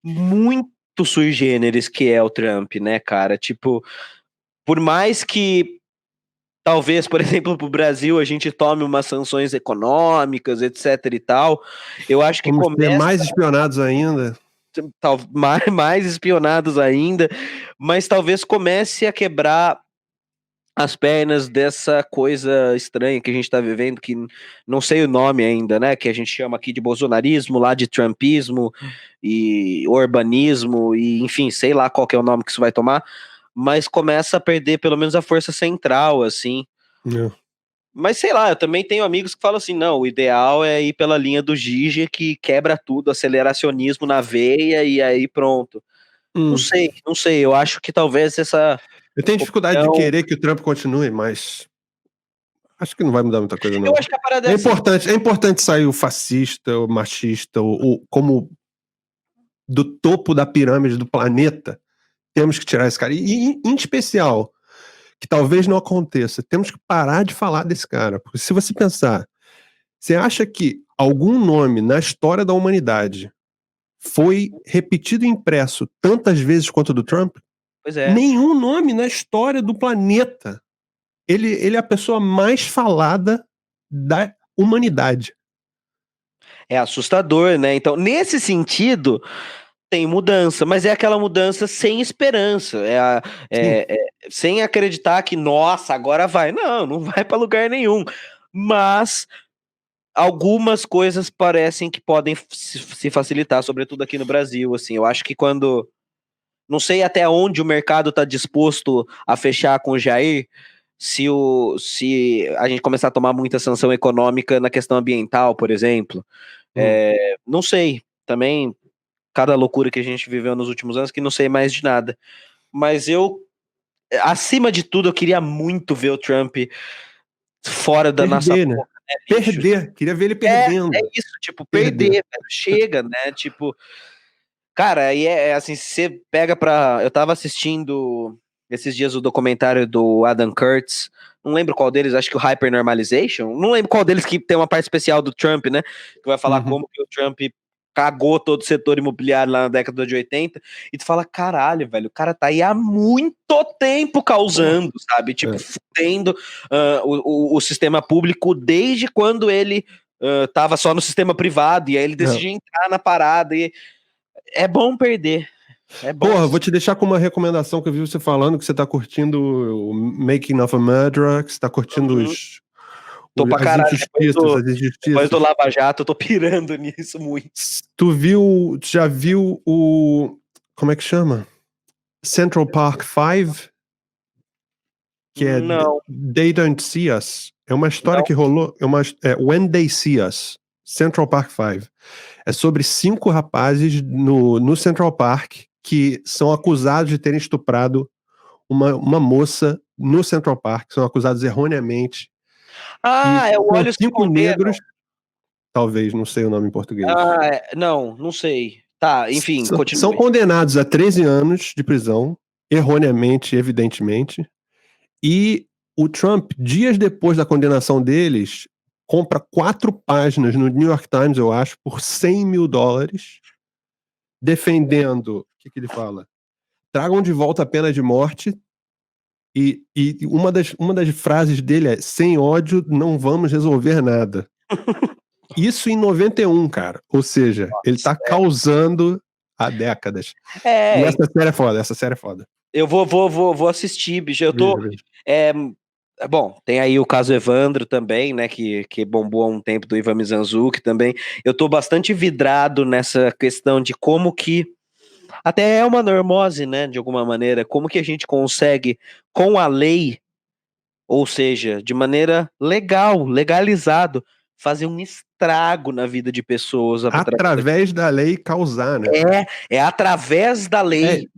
muito sui generis que é o Trump, né, cara? Tipo, por mais que talvez, por exemplo, para o Brasil a gente tome umas sanções econômicas, etc e tal, eu acho que Vamos ser começa mais espionados ainda. mais espionados ainda, mas talvez comece a quebrar as pernas dessa coisa estranha que a gente está vivendo, que não sei o nome ainda, né? Que a gente chama aqui de bolsonarismo, lá de trumpismo e urbanismo, e enfim, sei lá qual que é o nome que isso vai tomar, mas começa a perder pelo menos a força central, assim. Mas sei lá, eu também tenho amigos que falam assim, não, o ideal é ir pela linha do Gigi, que quebra tudo, aceleracionismo na veia e aí pronto. Não sei, eu acho que talvez essa Eu tenho dificuldade de opinião... querer que o Trump continue, mas acho que não vai mudar muita coisa, não. Eu acho que a parada é assim. É importante sair o fascista, o machista, como do topo da pirâmide do planeta. Temos que tirar esse cara. E em especial, que talvez não aconteça, temos que parar de falar desse cara. Porque se você pensar, você acha que algum nome na história da humanidade foi repetido e impresso tantas vezes quanto o do Trump? Pois é. Nenhum nome na história do planeta. Ele é a pessoa mais falada da humanidade. É assustador, né? Então, nesse sentido, tem mudança, mas é aquela mudança sem esperança, sem acreditar que, nossa, agora vai. Não vai para lugar nenhum. Mas algumas coisas parecem que podem se facilitar, sobretudo aqui no Brasil. Assim, eu acho que quando. Não sei até onde o mercado está disposto a fechar com o Jair, se a gente começar a tomar muita sanção econômica na questão ambiental, por exemplo. Não sei. Também, cada loucura que a gente viveu nos últimos anos, que não sei mais de nada. Mas acima de tudo, eu queria muito ver o Trump fora da nossa Perder, né? boca, né, bicho? Perder. Queria ver ele perdendo. É isso, tipo, perder, velho. Chega, né? Tipo, Cara, aí assim, se você pega pra. Eu tava assistindo esses dias o documentário do Adam Curtis. Não lembro qual deles, acho que o Hyper-Normalization. Não lembro qual deles que tem uma parte especial do Trump, né? Que vai falar como que o Trump cagou todo o setor imobiliário lá na década de 80. E tu fala, caralho, velho, o cara tá aí há muito tempo causando, sabe? Tipo, fudendo o sistema público desde quando ele tava só no sistema privado. E aí ele decidiu entrar na parada. E é bom perder. É bom. Porra, vou te deixar com uma recomendação que eu vi você falando, que você tá curtindo o Making of a Murderer, que você tá curtindo Tô pra as caralho, injustiças. depois do Lava Jato, eu tô pirando nisso muito. Tu já viu como é que chama? Central Park 5? Que é Não. They Don't See Us. É uma história que rolou, When They See Us, Central Park 5. É sobre 5 rapazes no Central Park que são acusados de terem estuprado uma moça no Central Park, são acusados erroneamente. É o Olhos que 5 negros, talvez, não sei o nome em português. Não sei. Tá, enfim, continua. São condenados a 13 anos de prisão, erroneamente, evidentemente, e o Trump, dias depois da condenação deles, compra 4 páginas no New York Times, eu acho, por $100 mil, defendendo, o que ele fala? Tragam de volta a pena de morte, e uma das frases dele é: sem ódio não vamos resolver nada. Isso em 91, cara. Ou seja, ele tá causando há décadas. E essa série é foda. Eu vou assistir, bicho. Eu tô. Bom, tem aí o caso Evandro também, né? Que bombou há um tempo, do Ivan Mizanzuki também. Eu tô bastante vidrado nessa questão de como que. Até é uma normose, né? De alguma maneira. Como que a gente consegue, com a lei, ou seja, de maneira legal, legalizado, fazer um estrago na vida de pessoas. Através da lei causar, né? É através da lei.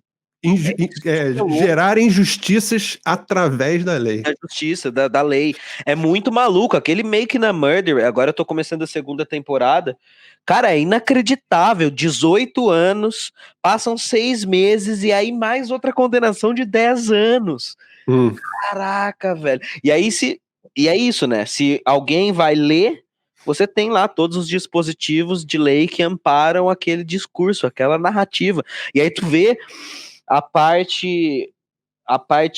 Gerar injustiças através da lei. Da justiça, da lei. É muito maluco. Aquele Making a Murder, agora eu tô começando a segunda temporada. Cara, é inacreditável. 18 anos, passam 6 meses e aí mais outra condenação de 10 anos. Caraca, velho. E é isso, né? Se alguém vai ler, você tem lá todos os dispositivos de lei que amparam aquele discurso, aquela narrativa. E aí tu vê a parte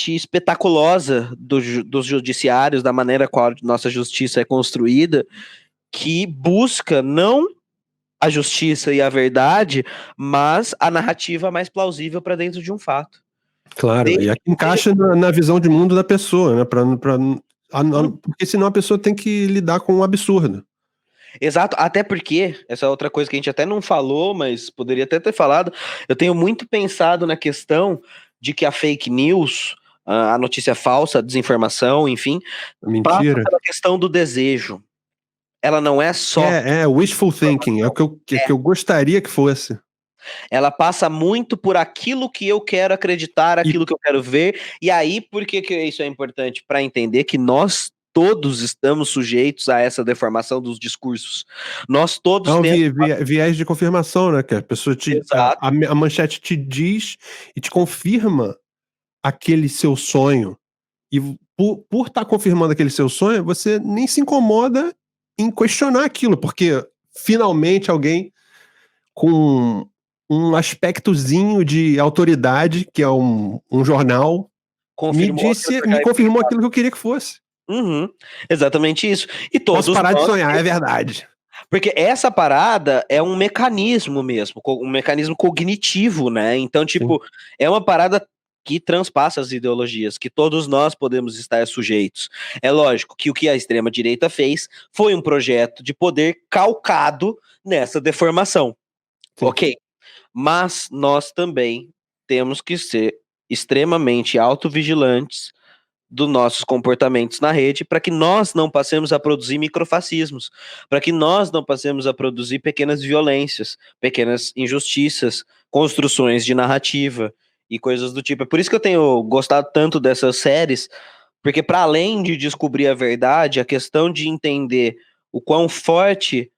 espetaculosa dos judiciários, da maneira qual nossa justiça é construída, que busca não a justiça e a verdade, mas a narrativa mais plausível para dentro de um fato. Claro, e aqui encaixa na visão de mundo da pessoa, né? Porque senão a pessoa tem que lidar com um absurdo. Exato, até porque, essa é outra coisa que a gente até não falou, mas poderia até ter falado, eu tenho muito pensado na questão de que a fake news, a notícia falsa, a desinformação, enfim, mentira, passa pela questão do desejo. Ela não é só... wishful thinking, é o que eu gostaria que fosse. Ela passa muito por aquilo que eu quero acreditar, aquilo que eu quero ver, e aí, por que isso é importante? Para entender que nós todos estamos sujeitos a essa deformação dos discursos. Nós todos temos... viés de confirmação, né? Que a pessoa a manchete te diz e te confirma aquele seu sonho. E por estar confirmando aquele seu sonho, você nem se incomoda em questionar aquilo, porque finalmente alguém com um aspectozinho de autoridade, que é um jornal, me confirmou aquilo que eu queria que fosse. Exatamente isso. E todos posso parar de sonhar, é verdade. Porque essa parada é um mecanismo mesmo, um mecanismo cognitivo, né? Então, tipo, é uma parada que transpassa as ideologias, que todos nós podemos estar sujeitos. É lógico que o que a extrema-direita fez foi um projeto de poder calcado nessa deformação. Sim. Ok? Mas nós também temos que ser extremamente autovigilantes dos nossos comportamentos na rede, para que nós não passemos a produzir microfascismos, para que nós não passemos a produzir pequenas violências, pequenas injustiças, construções de narrativa e coisas do tipo. É por isso que eu tenho gostado tanto dessas séries, porque para além de descobrir a verdade, a questão de entender o quão forte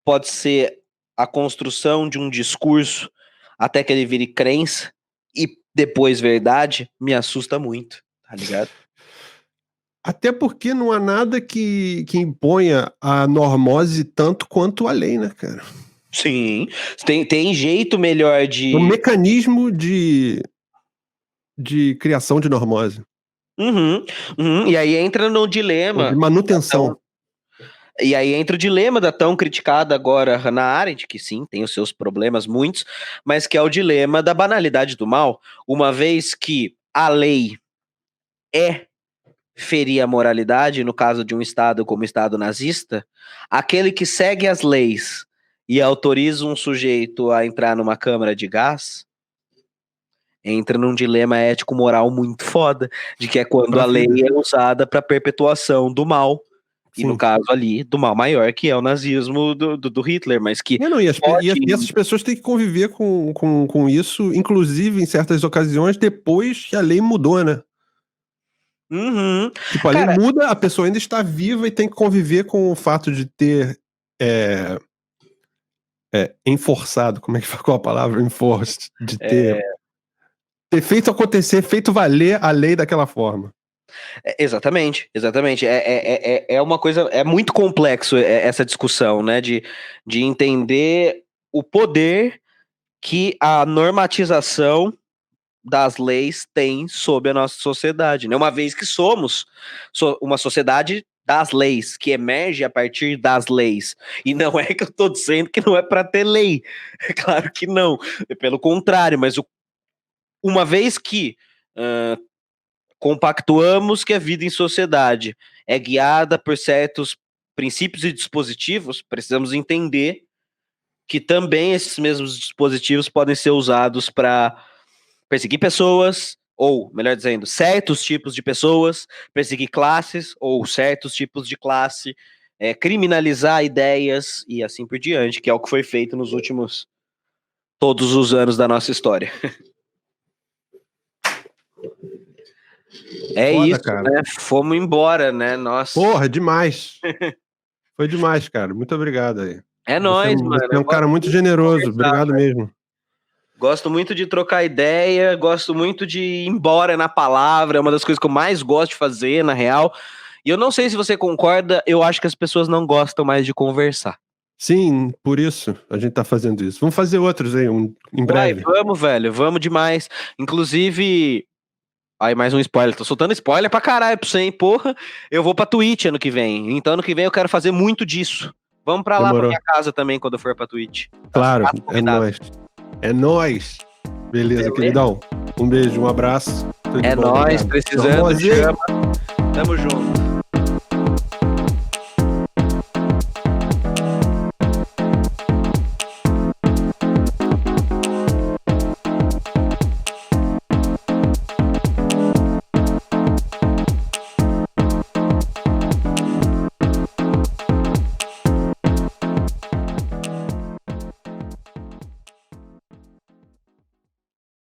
pode ser a construção de um discurso até que ele vire crença e depois verdade, me assusta muito, tá ligado? Até porque não há nada que imponha a normose tanto quanto a lei, né, cara? Sim, tem jeito melhor de... Um mecanismo de criação de normose. E aí entra no dilema... De manutenção. E aí entra o dilema da tão criticada agora Hannah Arendt, que sim, tem os seus problemas muitos, mas que é o dilema da banalidade do mal, uma vez que a lei ferir a moralidade, no caso de um Estado como o Estado nazista, aquele que segue as leis e autoriza um sujeito a entrar numa câmara de gás, entra num dilema ético-moral muito foda, de que é quando a lei é usada para perpetuação do mal. Sim. E no caso ali, do mal maior, que é o nazismo do Hitler, mas que... E essas pessoas têm que conviver com isso, inclusive em certas ocasiões, depois que a lei mudou, né? Tipo, a lei muda, a pessoa ainda está viva e tem que conviver com o fato de ter enforçado, como é que ficou a palavra? Enforced, de ter feito acontecer, feito valer a lei daquela forma. Exatamente. É uma coisa, é muito complexo essa discussão, né, de entender o poder que a normatização das leis tem sobre a nossa sociedade, né, uma vez que somos uma sociedade das leis, que emerge a partir das leis, e não é que eu tô dizendo que não é para ter lei, é claro que não, pelo contrário, mas uma vez que compactuamos que a vida em sociedade é guiada por certos princípios e dispositivos, precisamos entender que também esses mesmos dispositivos podem ser usados para perseguir pessoas, ou, melhor dizendo, certos tipos de pessoas, perseguir classes, ou certos tipos de classe, criminalizar ideias e assim por diante, que é o que foi feito nos últimos todos os anos da nossa história. É foda, isso, cara. Né? Fomos embora, né? Nossa. Porra, demais. Foi demais, cara. Muito obrigado aí. É nóis, mano. Você é um cara muito generoso. Obrigado mesmo. Gosto muito de trocar ideia, gosto muito de ir embora na palavra, é uma das coisas que eu mais gosto de fazer, na real. E eu não sei se você concorda, eu acho que as pessoas não gostam mais de conversar. Sim, por isso a gente tá fazendo isso. Vamos fazer outros aí, em breve. Vamos, velho, vamos demais. Inclusive... Aí, mais um spoiler. Tô soltando spoiler pra caralho pra você, hein? Porra, eu vou pra Twitch ano que vem. Então, ano que vem eu quero fazer muito disso. Vamos pra lá, pra minha casa também, quando eu for pra Twitch. Claro, é nóis. É nóis. Beleza, queridão. Um beijo, um abraço. É nóis, precisando. Tamo junto.